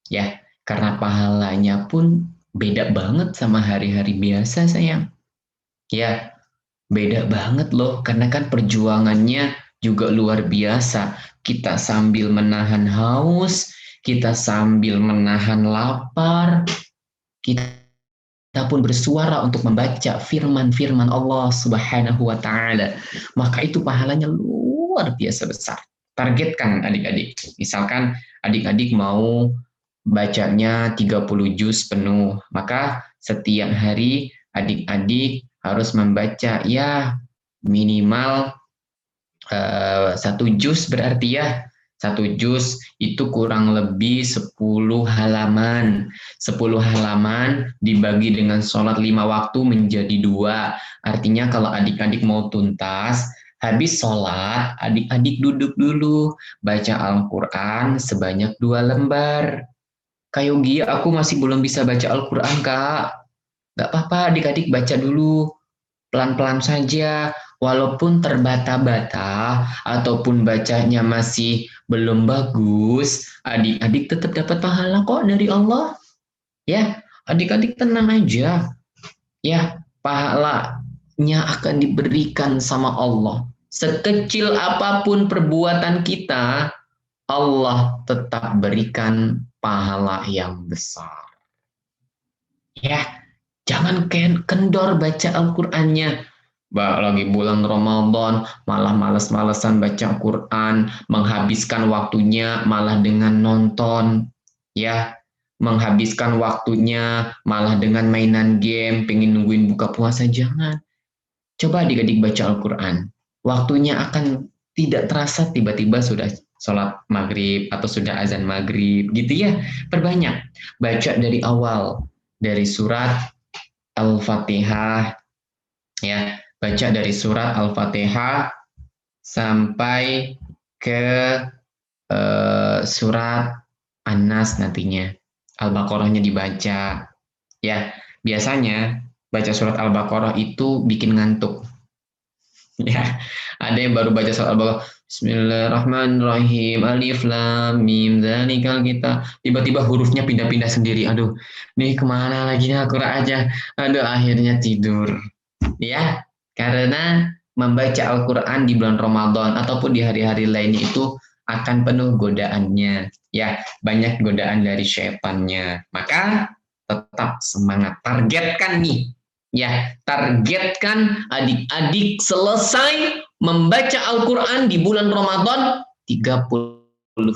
Ya, karena pahalanya pun beda banget sama hari-hari biasa, sayang. Ya, beda banget loh, karena kan perjuangannya juga luar biasa. Kita sambil menahan haus, kita sambil menahan lapar, kita pun bersuara untuk membaca firman-firman Allah Subhanahu wa taala. Maka itu pahalanya luar biasa besar. Targetkan adik-adik. Misalkan adik-adik mau bacanya 30 juz penuh, maka setiap hari adik-adik harus membaca ya minimal 1 juz, berarti ya 1 juz itu kurang lebih 10 halaman. 10 halaman dibagi dengan sholat 5 waktu menjadi 2. Artinya kalau adik-adik mau tuntas, habis sholat, adik-adik duduk dulu, baca Al-Quran sebanyak 2 lembar. Kak Yogi, aku masih belum bisa baca Al-Quran, Kak. Gak apa-apa, adik-adik baca dulu. Pelan-pelan saja, walaupun terbata-bata, ataupun bacanya masih belum bagus, adik-adik tetap dapat pahala kok dari Allah. Ya, adik-adik tenang aja. Ya, pahalanya akan diberikan sama Allah. Sekecil apapun perbuatan kita, Allah tetap berikan pahala yang besar. Ya, jangan kendor baca Al-Qur'annya. Lagi bulan Ramadan, malah males-malesan baca Quran, menghabiskan waktunya malah dengan nonton, ya, menghabiskan waktunya malah dengan mainan game, pengen nungguin buka puasa, jangan. Coba adik-adik baca Al-Quran. Waktunya akan tidak terasa tiba-tiba sudah sholat maghrib atau sudah azan maghrib gitu ya. Perbanyak. Baca dari awal. Dari surat Al-Fatihah. Ya, baca dari surat Al-Fatihah sampai ke surat An-Nas nantinya. Al-Baqarahnya dibaca. Ya, biasanya baca surat Al-Baqarah itu bikin ngantuk. Ya, ada yang baru baca surat Al-Baqarah. Bismillahirrahmanirrahim. Alif lam mim dzalikal kita. Tiba-tiba hurufnya pindah-pindah sendiri. Aduh, nih kemana lagi Al-Qur'an aja. Aduh, akhirnya tidur. Ya, karena membaca Al-Qur'an di bulan Ramadan ataupun di hari-hari lainnya itu akan penuh godaannya. Ya, banyak godaan dari syaitannya. Maka tetap semangat. Targetkan nih. Ya, targetkan adik-adik selesai membaca Al-Quran di bulan Ramadan 30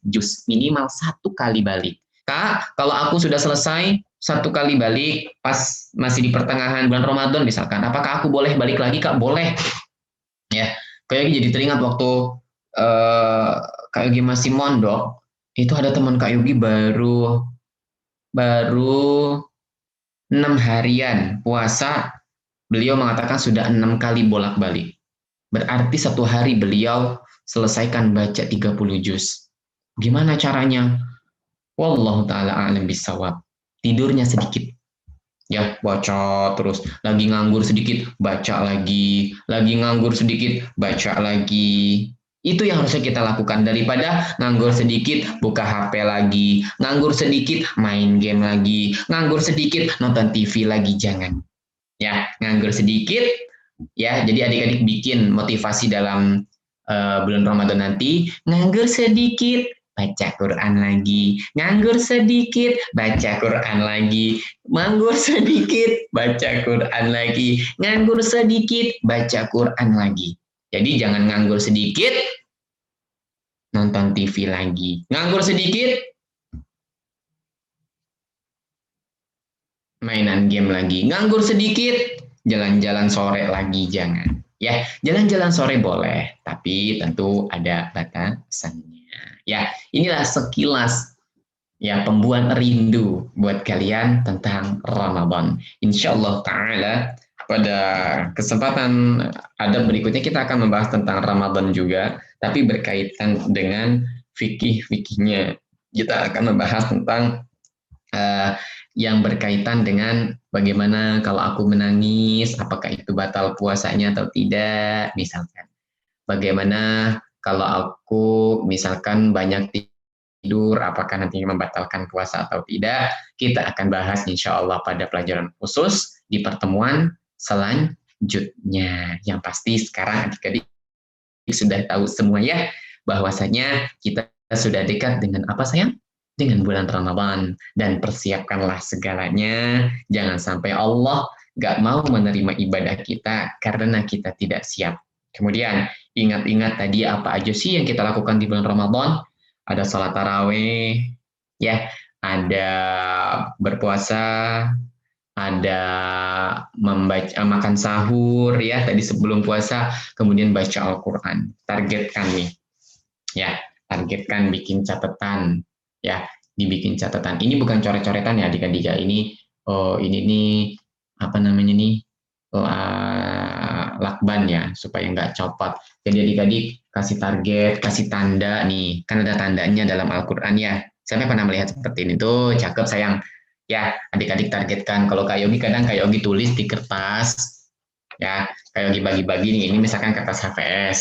juz, minimal 1 kali balik. Kak, kalau aku sudah selesai 1 kali balik pas masih di pertengahan bulan Ramadan misalkan, apakah aku boleh balik lagi, Kak? Boleh. Ya, kayak jadi teringat waktu Kak Yogi masih mondok, itu ada teman Kak Yogi baru 6 harian puasa, beliau mengatakan sudah 6 kali bolak-balik. Berarti 1 hari beliau selesaikan baca 30 juz. Gimana caranya? Wallahu ta'ala a'lam bisawab. Tidurnya sedikit. Ya, baca terus. Lagi nganggur sedikit, baca lagi nganggur sedikit, baca lagi. Itu yang harusnya kita lakukan daripada nganggur sedikit, buka HP lagi, nganggur sedikit, main game lagi, nganggur sedikit, nonton TV lagi, jangan. Ya, nganggur sedikit, ya. Jadi adik-adik bikin motivasi dalam bulan Ramadan nanti, nganggur sedikit, baca Quran lagi, nganggur sedikit, baca Quran lagi, nganggur sedikit, baca Quran lagi, nganggur sedikit, baca Quran lagi. Jadi jangan nganggur sedikit, nonton TV lagi. Nganggur sedikit, mainan game lagi. Nganggur sedikit, jalan-jalan sore lagi. Jangan. Ya, jalan-jalan sore boleh, tapi tentu ada batasannya. Ya, inilah sekilas ya pembuat rindu buat kalian tentang Ramadan. Insya Allah Ta'ala pada kesempatan ada berikutnya kita akan membahas tentang Ramadan juga, tapi berkaitan dengan fikih-fikihnya. Kita akan membahas tentang eh, yang berkaitan dengan bagaimana kalau aku menangis, apakah itu batal puasanya atau tidak, misalkan. Bagaimana kalau aku misalkan banyak tidur, apakah nantinya membatalkan puasa atau tidak? Kita akan bahas insya Allah pada pelajaran khusus di pertemuan selanjutnya. Yang pasti sekarang adik-adik sudah tahu semua ya, bahwasanya kita sudah dekat dengan apa sayang? Dengan bulan Ramadan. Dan persiapkanlah segalanya. Jangan sampai Allah gak mau menerima ibadah kita karena kita tidak siap. Kemudian ingat-ingat tadi apa aja sih yang kita lakukan di bulan Ramadan? Ada sholat taraweh, ya, ada berpuasa, ada membaca makan sahur ya tadi sebelum puasa, kemudian baca Al-Qur'an. Targetkan nih. Ya, targetkan bikin catatan ya, dibikin catatan. Ini bukan coret-coretan ya adik-adik ya. Ini nih apa namanya nih? Lakban ya supaya nggak copot. Jadi adik-adik kasih target, kasih tanda nih. Kan ada tandanya dalam Al-Qur'an ya. Saya pernah melihat seperti ini tuh, cakep sayang. Ya, adik-adik targetkan. Kalau Kak Yogi kadang Kak Yogi tulis di kertas, ya Kak Yogi bagi-bagi nih. Ini misalkan kertas HVS,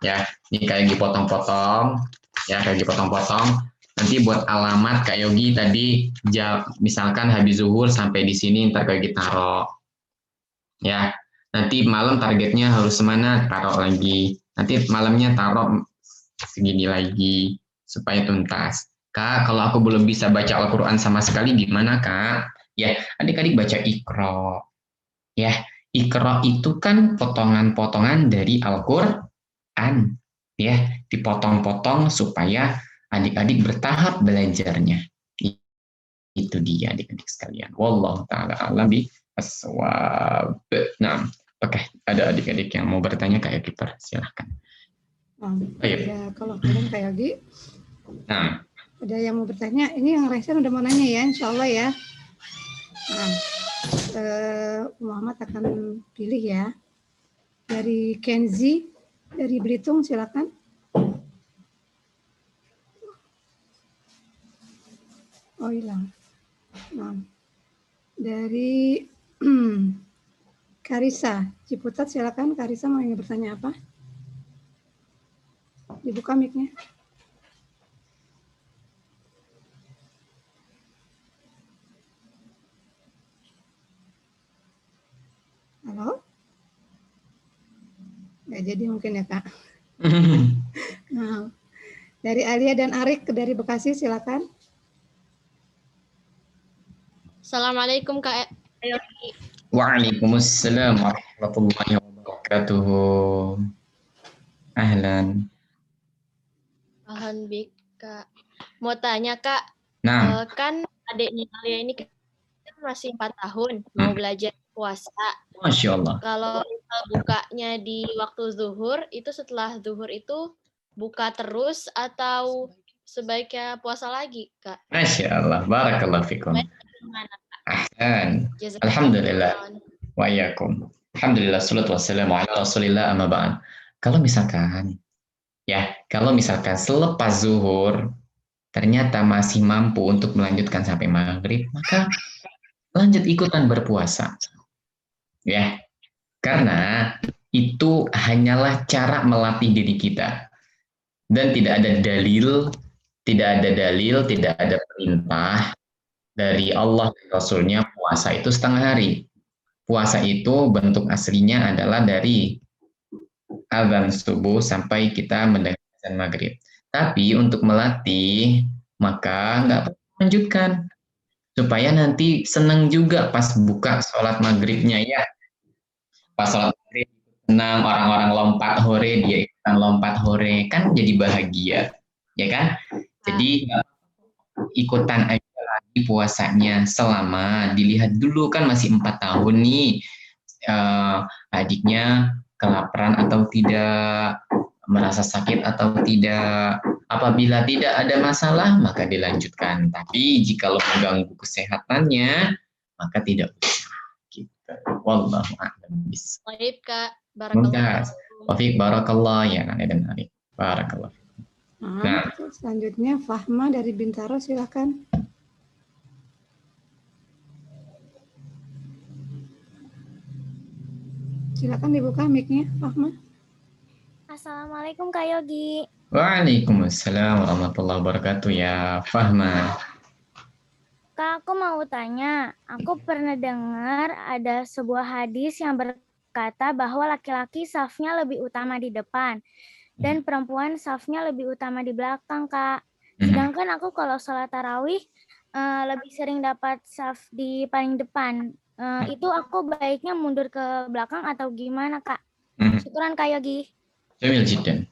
ya. Ini Kak Yogi potong-potong, ya Kak Yogi potong-potong. Nanti buat alamat Kak Yogi tadi, misalkan habis zuhur sampai di sini, ntar Kak Yogi taruh, ya. Nanti malam targetnya harus semana, taruh lagi. Nanti malamnya taruh segini lagi supaya tuntas. Kak, kalau aku belum bisa baca Al-Quran sama sekali gimana Kak? Ya, adik-adik baca Iqra. Ya, Iqra itu kan potongan-potongan dari Al-Quran. Ya, dipotong-potong supaya adik-adik bertahap belajarnya. Itu dia adik-adik sekalian. Wallahu ta'ala alam bi as-sawab. Nah, oke, ada adik-adik yang mau bertanya kayak Kiper, silahkan. Ya, kalau kalian kayak Yogi, Nah, ada yang mau bertanya, ini yang Resen udah mau nanya ya, insya Allah ya. Nah, Muhammad akan pilih ya. Dari Kenzi, dari Belitung, silakan. Oh, hilang. Nah, dari Karisa, Ciputat, silakan. Karisa mau ingin bertanya apa? Dibuka mic-nya. Halo? Nggak jadi mungkin ya, Kak. Nah, dari Alia dan Arik dari Bekasi, silakan. Assalamualaikum Kak Yogi. Waalaikumsalam warahmatullahi wabarakatuh. Ahlan. Alhamdulillah Kak. Mau tanya Kak, Nah, kan adiknya Alia ini kan masih 4 tahun, mau belajar puasa. Masya Allah. Kalau bukanya di waktu zuhur, itu setelah zuhur itu buka terus atau sebaiknya puasa lagi, Kak? Masya Allah. Barakallah fikum. Ahlan. Alhamdulillah. Wa iyakum. Alhamdulillah. Salatu wassalamu ala rasulillah amma ba'an. Kalau misalkan selepas zuhur ternyata masih mampu untuk melanjutkan sampai maghrib, maka lanjut ikutan berpuasa. Ya, karena itu hanyalah cara melatih diri kita. Dan tidak ada dalil, tidak ada perintah dari Allah dan Rasulnya puasa itu setengah hari. Puasa itu bentuk aslinya adalah dari azan subuh sampai kita mendengar azan maghrib. Tapi untuk melatih, maka nggak perlu melanjutkan. Supaya nanti senang juga pas buka sholat maghribnya ya. Pas sholat maghrib senang, orang-orang lompat hore, dia ikutan lompat hore, kan jadi bahagia. Ya kan? Jadi ikutan aja lagi puasanya selama dilihat dulu kan masih 4 tahun nih adiknya kelaparan atau tidak, merasa sakit atau tidak. Apabila tidak ada masalah, maka dilanjutkan. Tapi jika mengganggu kesehatannya, maka tidak usah. Gitu. Wallahu a'lam bishawab. Baik, Kak. Mumtaz. Barakallahu. Wafiq barakallah ya Nana dan Arif. Barakallah. Nah. Selanjutnya Fahma dari Bintaro, silakan. Silakan dibuka mic-nya, Fahma. Assalamualaikum Kak Yogi. Waalaikumsalam warahmatullahi wabarakatuh ya Fahma. Kak, aku mau tanya, aku pernah dengar ada sebuah hadis yang berkata bahwa laki-laki safnya lebih utama di depan dan perempuan safnya lebih utama di belakang, Kak. Sedangkan aku kalau sholat tarawih lebih sering dapat saf di paling depan. Itu aku baiknya mundur ke belakang atau gimana, Kak? Syukuran Kak Yogi. Jamil jiddan.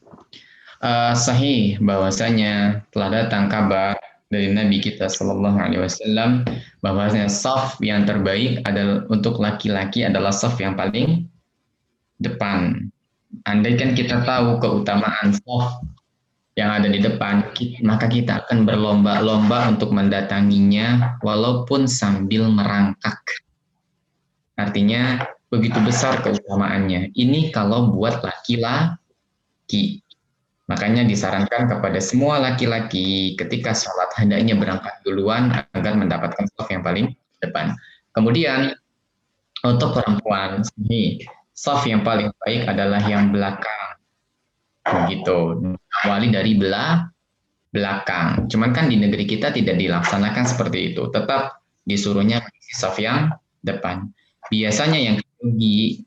Sahih bahwasanya telah datang kabar dari Nabi kita Shallallahu Alaihi Wasallam bahwasanya saf yang terbaik adalah untuk laki-laki adalah saf yang paling depan. Andaikan kita tahu keutamaan saf yang ada di depan, maka kita akan berlomba-lomba untuk mendatanginya walaupun sambil merangkak. Artinya begitu besar keutamaannya. Ini kalau buat laki-laki. Makanya disarankan kepada semua laki-laki ketika sholat hendaknya berangkat duluan agar mendapatkan saf yang paling depan. Kemudian untuk perempuan, saf yang paling baik adalah yang belakang. Begitu, awali dari belakang. Cuman kan di negeri kita tidak dilaksanakan seperti itu. Tetap disuruhnya saf yang depan. Biasanya yang Kayogi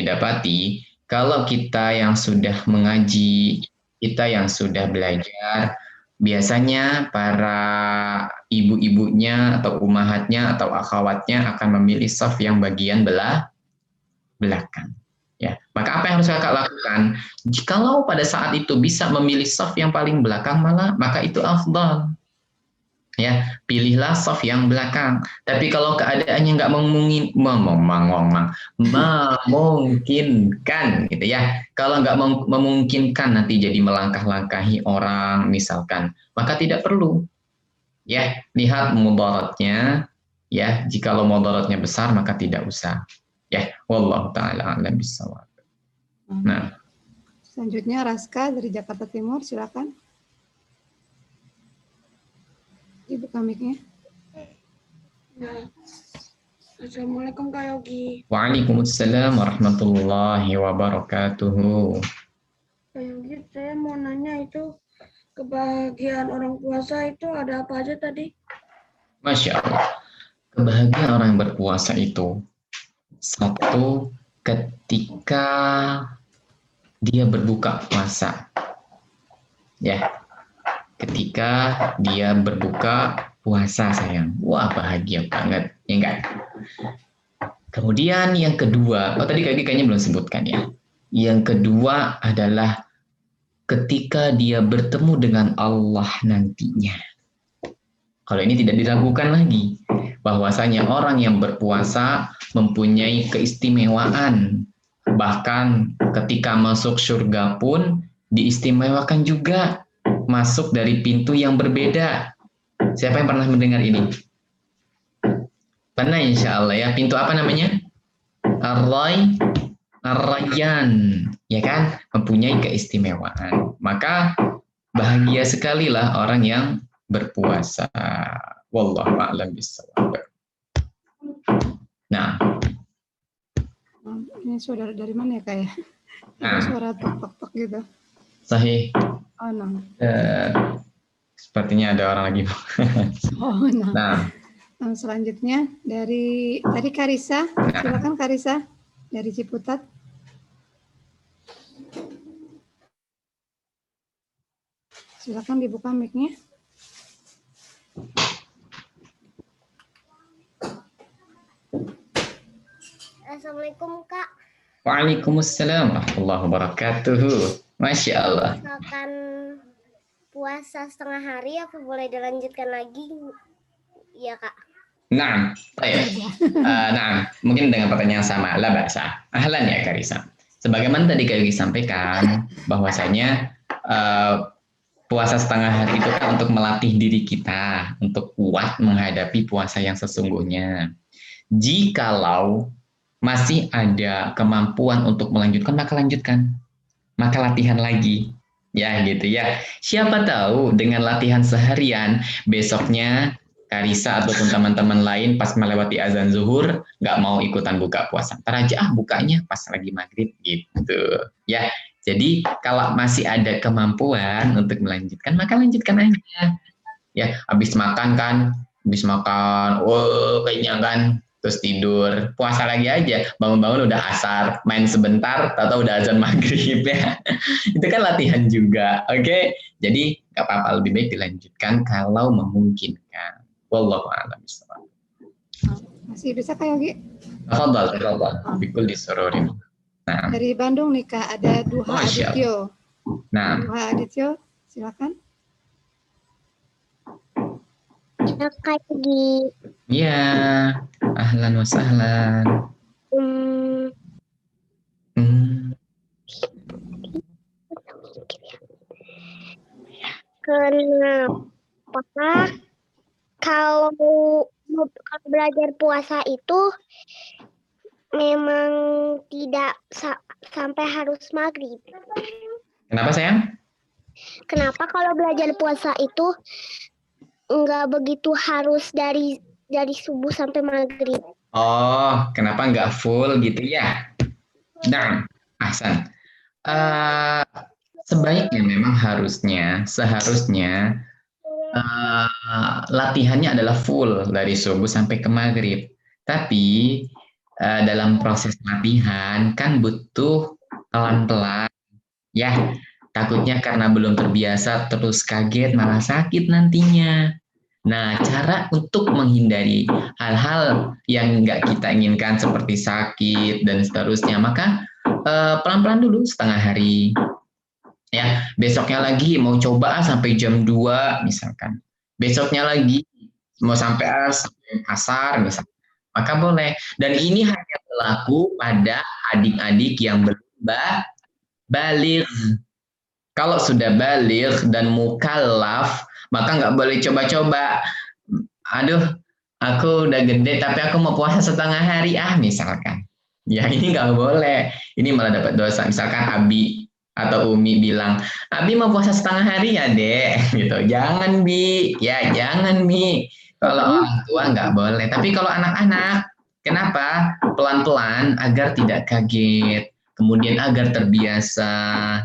dapati, kalau kita yang sudah mengaji, kita yang sudah belajar, biasanya para ibu-ibunya atau umahatnya atau akhwatnya akan memilih saf yang bagian belakang. Ya, maka apa yang harus kakak lakukan? Jikalau pada saat itu bisa memilih saf yang paling belakang maka itu afdal. Ya, pilihlah saf yang belakang. Tapi kalau keadaannya nggak memungkinkan, gitu ya. Kalau nggak memungkinkan nanti jadi melangkah-langkahi orang, misalkan, maka tidak perlu. Ya, lihat mudaratnya. Ya, jikalau mudaratnya besar maka tidak usah. Ya, wallahu taala a'lam bishawab. Nah, selanjutnya Raska dari Jakarta Timur, silakan. Dibuka mic-nya. Ya. Assalamualaikum Kak Yogi. Waalaikumsalam warahmatullahi wabarakatuh. Kak Yogi, saya mau nanya itu kebahagiaan orang puasa itu ada apa aja tadi? Masya Allah. Kebahagiaan orang yang berpuasa itu satu, ketika dia berbuka puasa. Ya. Ketika dia berbuka puasa, sayang. Wah, bahagia banget. Ya enggak? Kemudian yang kedua, tadi kayaknya belum sebutkan ya. Yang kedua adalah ketika dia bertemu dengan Allah nantinya. Kalau ini tidak diragukan lagi, bahwasanya orang yang berpuasa mempunyai keistimewaan. Bahkan ketika masuk surga pun diistimewakan juga. Masuk dari pintu yang berbeda. Siapa yang pernah mendengar ini? Pernah insya Allah ya. Pintu apa namanya? Ar-Rayyan. Ya kan? Mempunyai keistimewaan. Maka bahagia sekali lah orang yang berpuasa. Wallahu a'lam bishawab. Nah. Ini suara dari mana ya Kak ya? Nah. Suara tok-tok gitu. Sahih. Oh, no. Sepertinya ada orang lagi. Oh, no. Nah. Selanjutnya dari tadi Karisa, silakan Karisa dari Ciputat. Silakan dibuka mic-nya. Assalamualaikum Kak. Waalaikumsalam warahmatullahi wabarakatuh. Masya Allah. Misalkan puasa setengah hari, apa boleh dilanjutkan lagi? Iya Kak. Nah, baik. Nah, mungkin dengan pertanyaan yang sama, la ba'sa. Ahlan ya Karisa. Sebagaimana tadi Kak Yogi sampaikan, bahwasanya puasa setengah hari itu kan untuk melatih diri kita untuk kuat menghadapi puasa yang sesungguhnya. Jikalau masih ada kemampuan untuk melanjutkan, maka lanjutkan. Maka latihan lagi. Ya gitu ya. Siapa tahu dengan latihan seharian, besoknya Karisa ataupun teman-teman lain pas melewati azan zuhur, nggak mau ikutan buka puasa. Ntar aja bukanya pas lagi maghrib gitu. Ya, jadi kalau masih ada kemampuan untuk melanjutkan, maka lanjutkan aja. Ya, habis makan, kayaknya kan, terus tidur, puasa lagi aja, bangun-bangun udah asar, main sebentar, tahu udah azan maghrib ya. Itu kan latihan juga, oke? Jadi nggak apa-apa, lebih baik dilanjutkan kalau memungkinkan. Wallahu a'lam bishawab. Masih bisa Kak Yogi? Tafadhal, bikul disururin. Nah, Dari Bandung nih Kak, ada Duha Masya Adityo. nah, Duha Adityo, silakan. Kak Yogi, ya, ahlan wa sahlan. kenapa kalau belajar puasa itu memang tidak sampai harus maghrib? Kenapa sayang? Kenapa kalau belajar puasa itu nggak begitu harus dari subuh sampai maghrib? Oh, kenapa nggak full gitu ya? Nah, Ahsan. Sebaiknya memang seharusnya latihannya adalah full dari subuh sampai ke maghrib. Tapi dalam proses latihan kan butuh pelan-pelan. Ya, takutnya karena belum terbiasa terus kaget malah sakit nantinya. Nah, cara untuk menghindari hal-hal yang nggak kita inginkan seperti sakit dan seterusnya, maka pelan-pelan dulu setengah hari. Ya, besoknya lagi mau coba sampai jam 2 misalkan. Besoknya lagi mau sampai asar misalkan. Maka boleh. Dan ini hanya berlaku pada adik-adik yang belum baligh. Kalau sudah baligh dan mukallaf, maka nggak boleh coba-coba. Aduh, aku udah gede tapi aku mau puasa setengah hari misalkan. Ya ini nggak boleh. Ini malah dapat dosa. Misalkan Abi atau Umi bilang, Abi mau puasa setengah hari ya dek, gitu. Jangan Bi, ya jangan Mi. Kalau orang tua nggak boleh. Tapi kalau anak-anak, kenapa? Pelan-pelan agar tidak kaget. Kemudian agar terbiasa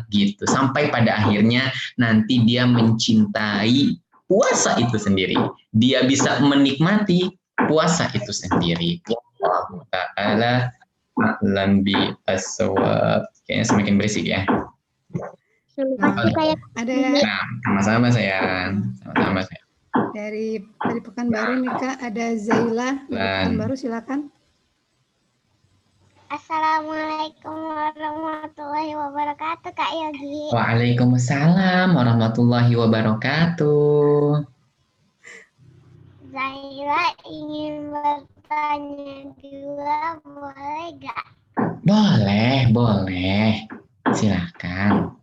gitu. Sampai pada akhirnya nanti dia mencintai puasa itu sendiri. Dia bisa menikmati puasa itu sendiri. Wallahu ta'ala a'lam bi as-shawab. Kayaknya semakin berisik ya. Ada Nah, sama-sama sayang. Sama-sama sayang. dari Pekanbaru nih Kak, ada Zaila dari Pekanbaru, silakan. Assalamualaikum warahmatullahi wabarakatuh, Kak Yogi. Waalaikumsalam warahmatullahi wabarakatuh. Zaira ingin bertanya juga, boleh gak? Boleh. Silakan.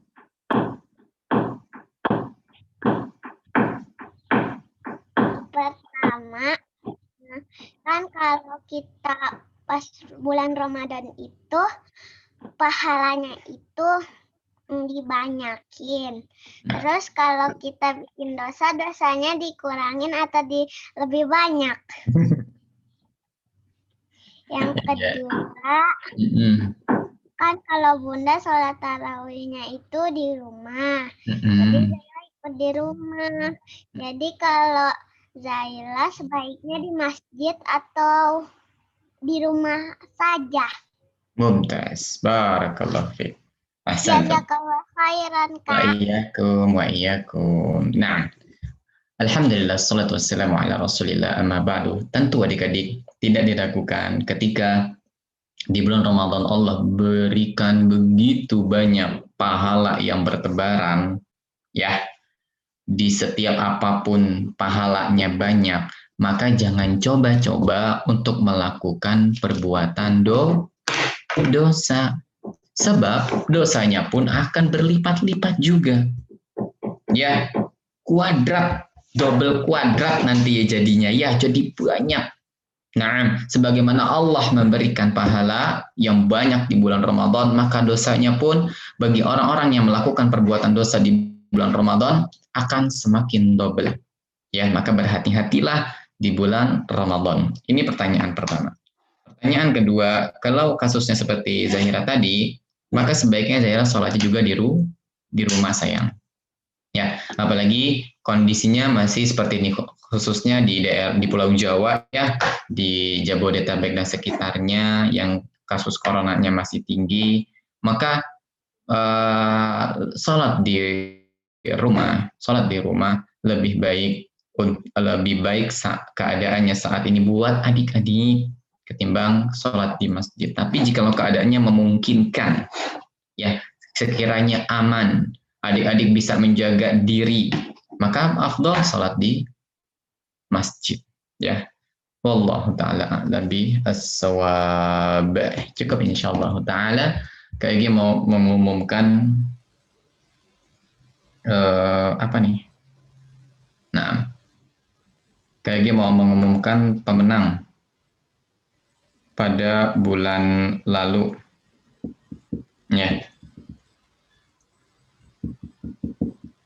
Pertama, kan kalau kita pas bulan Ramadan itu pahalanya itu dibanyakin. Terus kalau kita bikin dosa, dosanya dikurangin atau lebih banyak. Yang kedua, kan kalau Bunda sholat tarawihnya itu di rumah. Jadi Zaila ikut di rumah. Jadi kalau Zaila sebaiknya di masjid atau di rumah saja. Mumtaz. Barakallahu fiik. Jazakallahu khairan, Kak. Wa iyyakum. Nah, alhamdulillah salatu wassalamu ala Rasulillah amma ba'du. Tentu adik-adik tidak diragukan ketika di bulan Ramadan Allah berikan begitu banyak pahala yang bertebaran ya. Di setiap apapun pahalanya banyak, maka jangan coba-coba untuk melakukan perbuatan dosa. Sebab dosanya pun akan berlipat-lipat juga. Ya, kuadrat, double kuadrat nanti ya jadinya. Ya, jadi banyak. Nah, sebagaimana Allah memberikan pahala yang banyak di bulan Ramadan, maka dosanya pun bagi orang-orang yang melakukan perbuatan dosa di bulan Ramadan akan semakin double. Ya, maka berhati-hatilah di bulan Ramadan. Ini pertanyaan pertama. Pertanyaan kedua, kalau kasusnya seperti Zahira tadi, maka sebaiknya Zahira sholatnya juga di rumah sayang. Ya, apalagi kondisinya masih seperti ini, khususnya di daerah di Pulau Jawa ya, di Jabodetabek dan sekitarnya yang kasus coronanya masih tinggi, maka sholat di rumah lebih baik keadaannya saat ini buat adik-adik ketimbang sholat di masjid. Tapi jika keadaannya memungkinkan, ya sekiranya aman, adik-adik bisa menjaga diri, maka afdal sholat di masjid. Ya, wallahu taala a'lam bis-shawab. Cukup insyaallah taala. Kayaknya mau mengumumkan apa nih? Nah, kayaknya mau mengumumkan pemenang pada bulan lalu. Ya.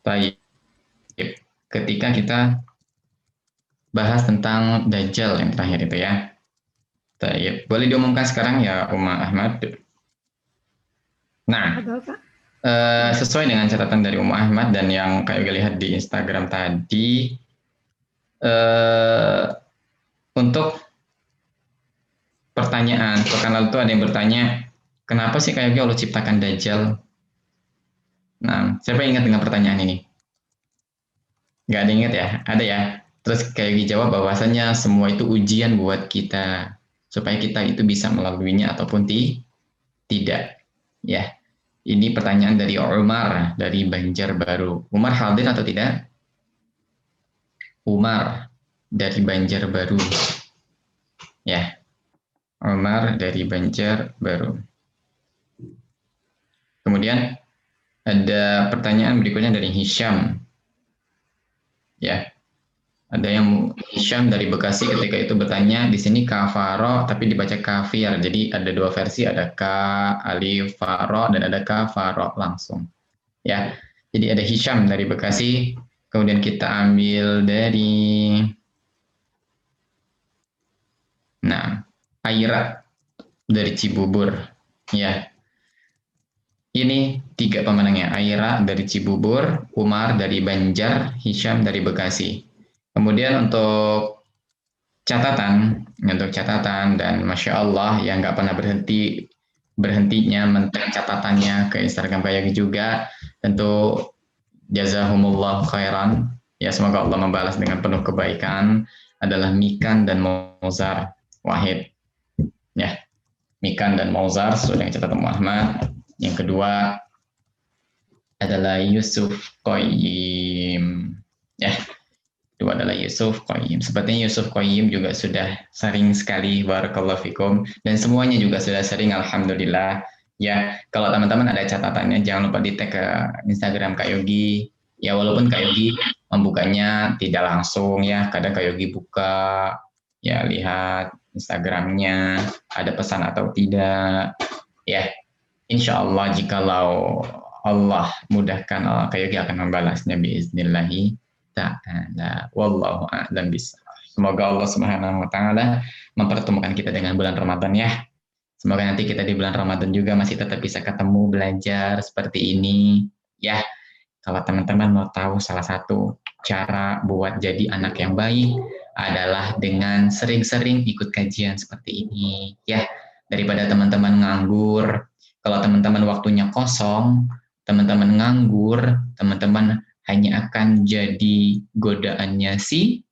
Baik. Ketika kita bahas tentang Dajjal yang terakhir itu ya. Baik. Boleh diumumkan sekarang ya Uma Ahmad. Nah, sesuai dengan catatan dari Uma Ahmad dan yang kayak lihat di Instagram tadi, untuk pertanyaan, pekan lalu itu ada yang bertanya, kenapa sih kayak Allah ciptakan Dajjal? Nah, siapa yang ingat dengan pertanyaan ini? Nggak ada yang ingat ya? Ada ya? Terus kayak dijawab bahwasannya semua itu ujian buat kita, supaya kita itu bisa melaluinya ataupun tidak. Ya, ini pertanyaan dari Umar, dari Banjarbaru. Umar hadir atau tidak? Umar dari Banjarbaru. Ya, Umar dari Banjarbaru. Kemudian ada pertanyaan berikutnya dari Hisham. Ya, ada yang Hisham dari Bekasi ketika itu bertanya, di sini kafaro tapi dibaca kafir. Jadi ada dua versi, ada ka alif faro dan ada kafaro langsung. Ya, jadi ada Hisham dari Bekasi. Kemudian kita ambil dari Aira dari Cibubur. Ya. Ini 3 pemenangnya. Aira dari Cibubur, Umar dari Banjar, Hisham dari Bekasi. Kemudian untuk catatan dan Masya Allah yang nggak pernah berhentinya men-tag catatannya ke Instagram kayak juga, tentu jazahumullah khairan. Ya, semoga Allah membalas dengan penuh kebaikan, adalah Mikan dan Mauzar Wahid. Ya, Mikan dan Mauzar sesuai dengan catatan Muhammad. Yang kedua adalah Yusuf Qayyim. Ya, kedua adalah Yusuf Qayyim. Sepertinya Yusuf Qayyim juga sudah sering sekali, barakallahu fikum, dan semuanya juga sudah sering, alhamdulillah. Ya, kalau teman-teman ada catatannya jangan lupa di-tag ke Instagram Kak Yogi. Ya, walaupun Kak Yogi membukanya tidak langsung ya, kadang Kak Yogi buka, ya lihat Instagramnya ada pesan atau tidak. Ya, insya Allah jikalau Allah mudahkan, Kak Yogi akan membalasnya biiznillahi ta'ala. Wallahu a'lam bishawab. Semoga Allah Subhanahu wa taala mempertemukan kita dengan bulan Ramadan ya. Semoga nanti kita di bulan Ramadan juga masih tetap bisa ketemu, belajar seperti ini ya. Kalau teman-teman mau tahu salah satu cara buat jadi anak yang baik adalah dengan sering-sering ikut kajian seperti ini ya. Daripada teman-teman nganggur, kalau teman-teman waktunya kosong, teman-teman nganggur, teman-teman hanya akan jadi godaannya si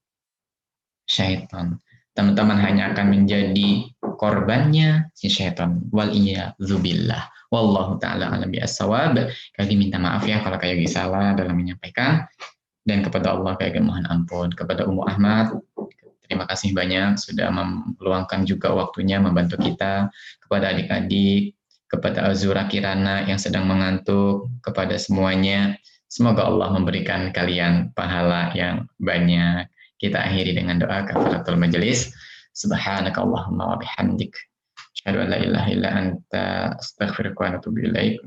syaitan. Teman-teman hanya akan menjadi korbannya si syaitan. Wal'iyadzubillah. Wallahu ta'ala alam bi'as-sawab. Kali minta maaf ya kalau kayak salah dalam menyampaikan. Dan kepada Allah kayak mohon ampun. Kepada Ummu Ahmad, terima kasih banyak sudah meluangkan juga waktunya membantu kita, kepada adik-adik, kepada Azura Kirana yang sedang mengantuk, kepada semuanya. Semoga Allah memberikan kalian pahala yang banyak. Kita akhiri dengan doa kafaratul majelis. Subhanaka Allahumma wa bihamdik. Asyhadu an la ilaha illa anta astaghfiruka wa atubu ilaik.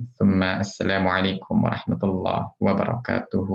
Assalamualaikum warahmatullahi wabarakatuh.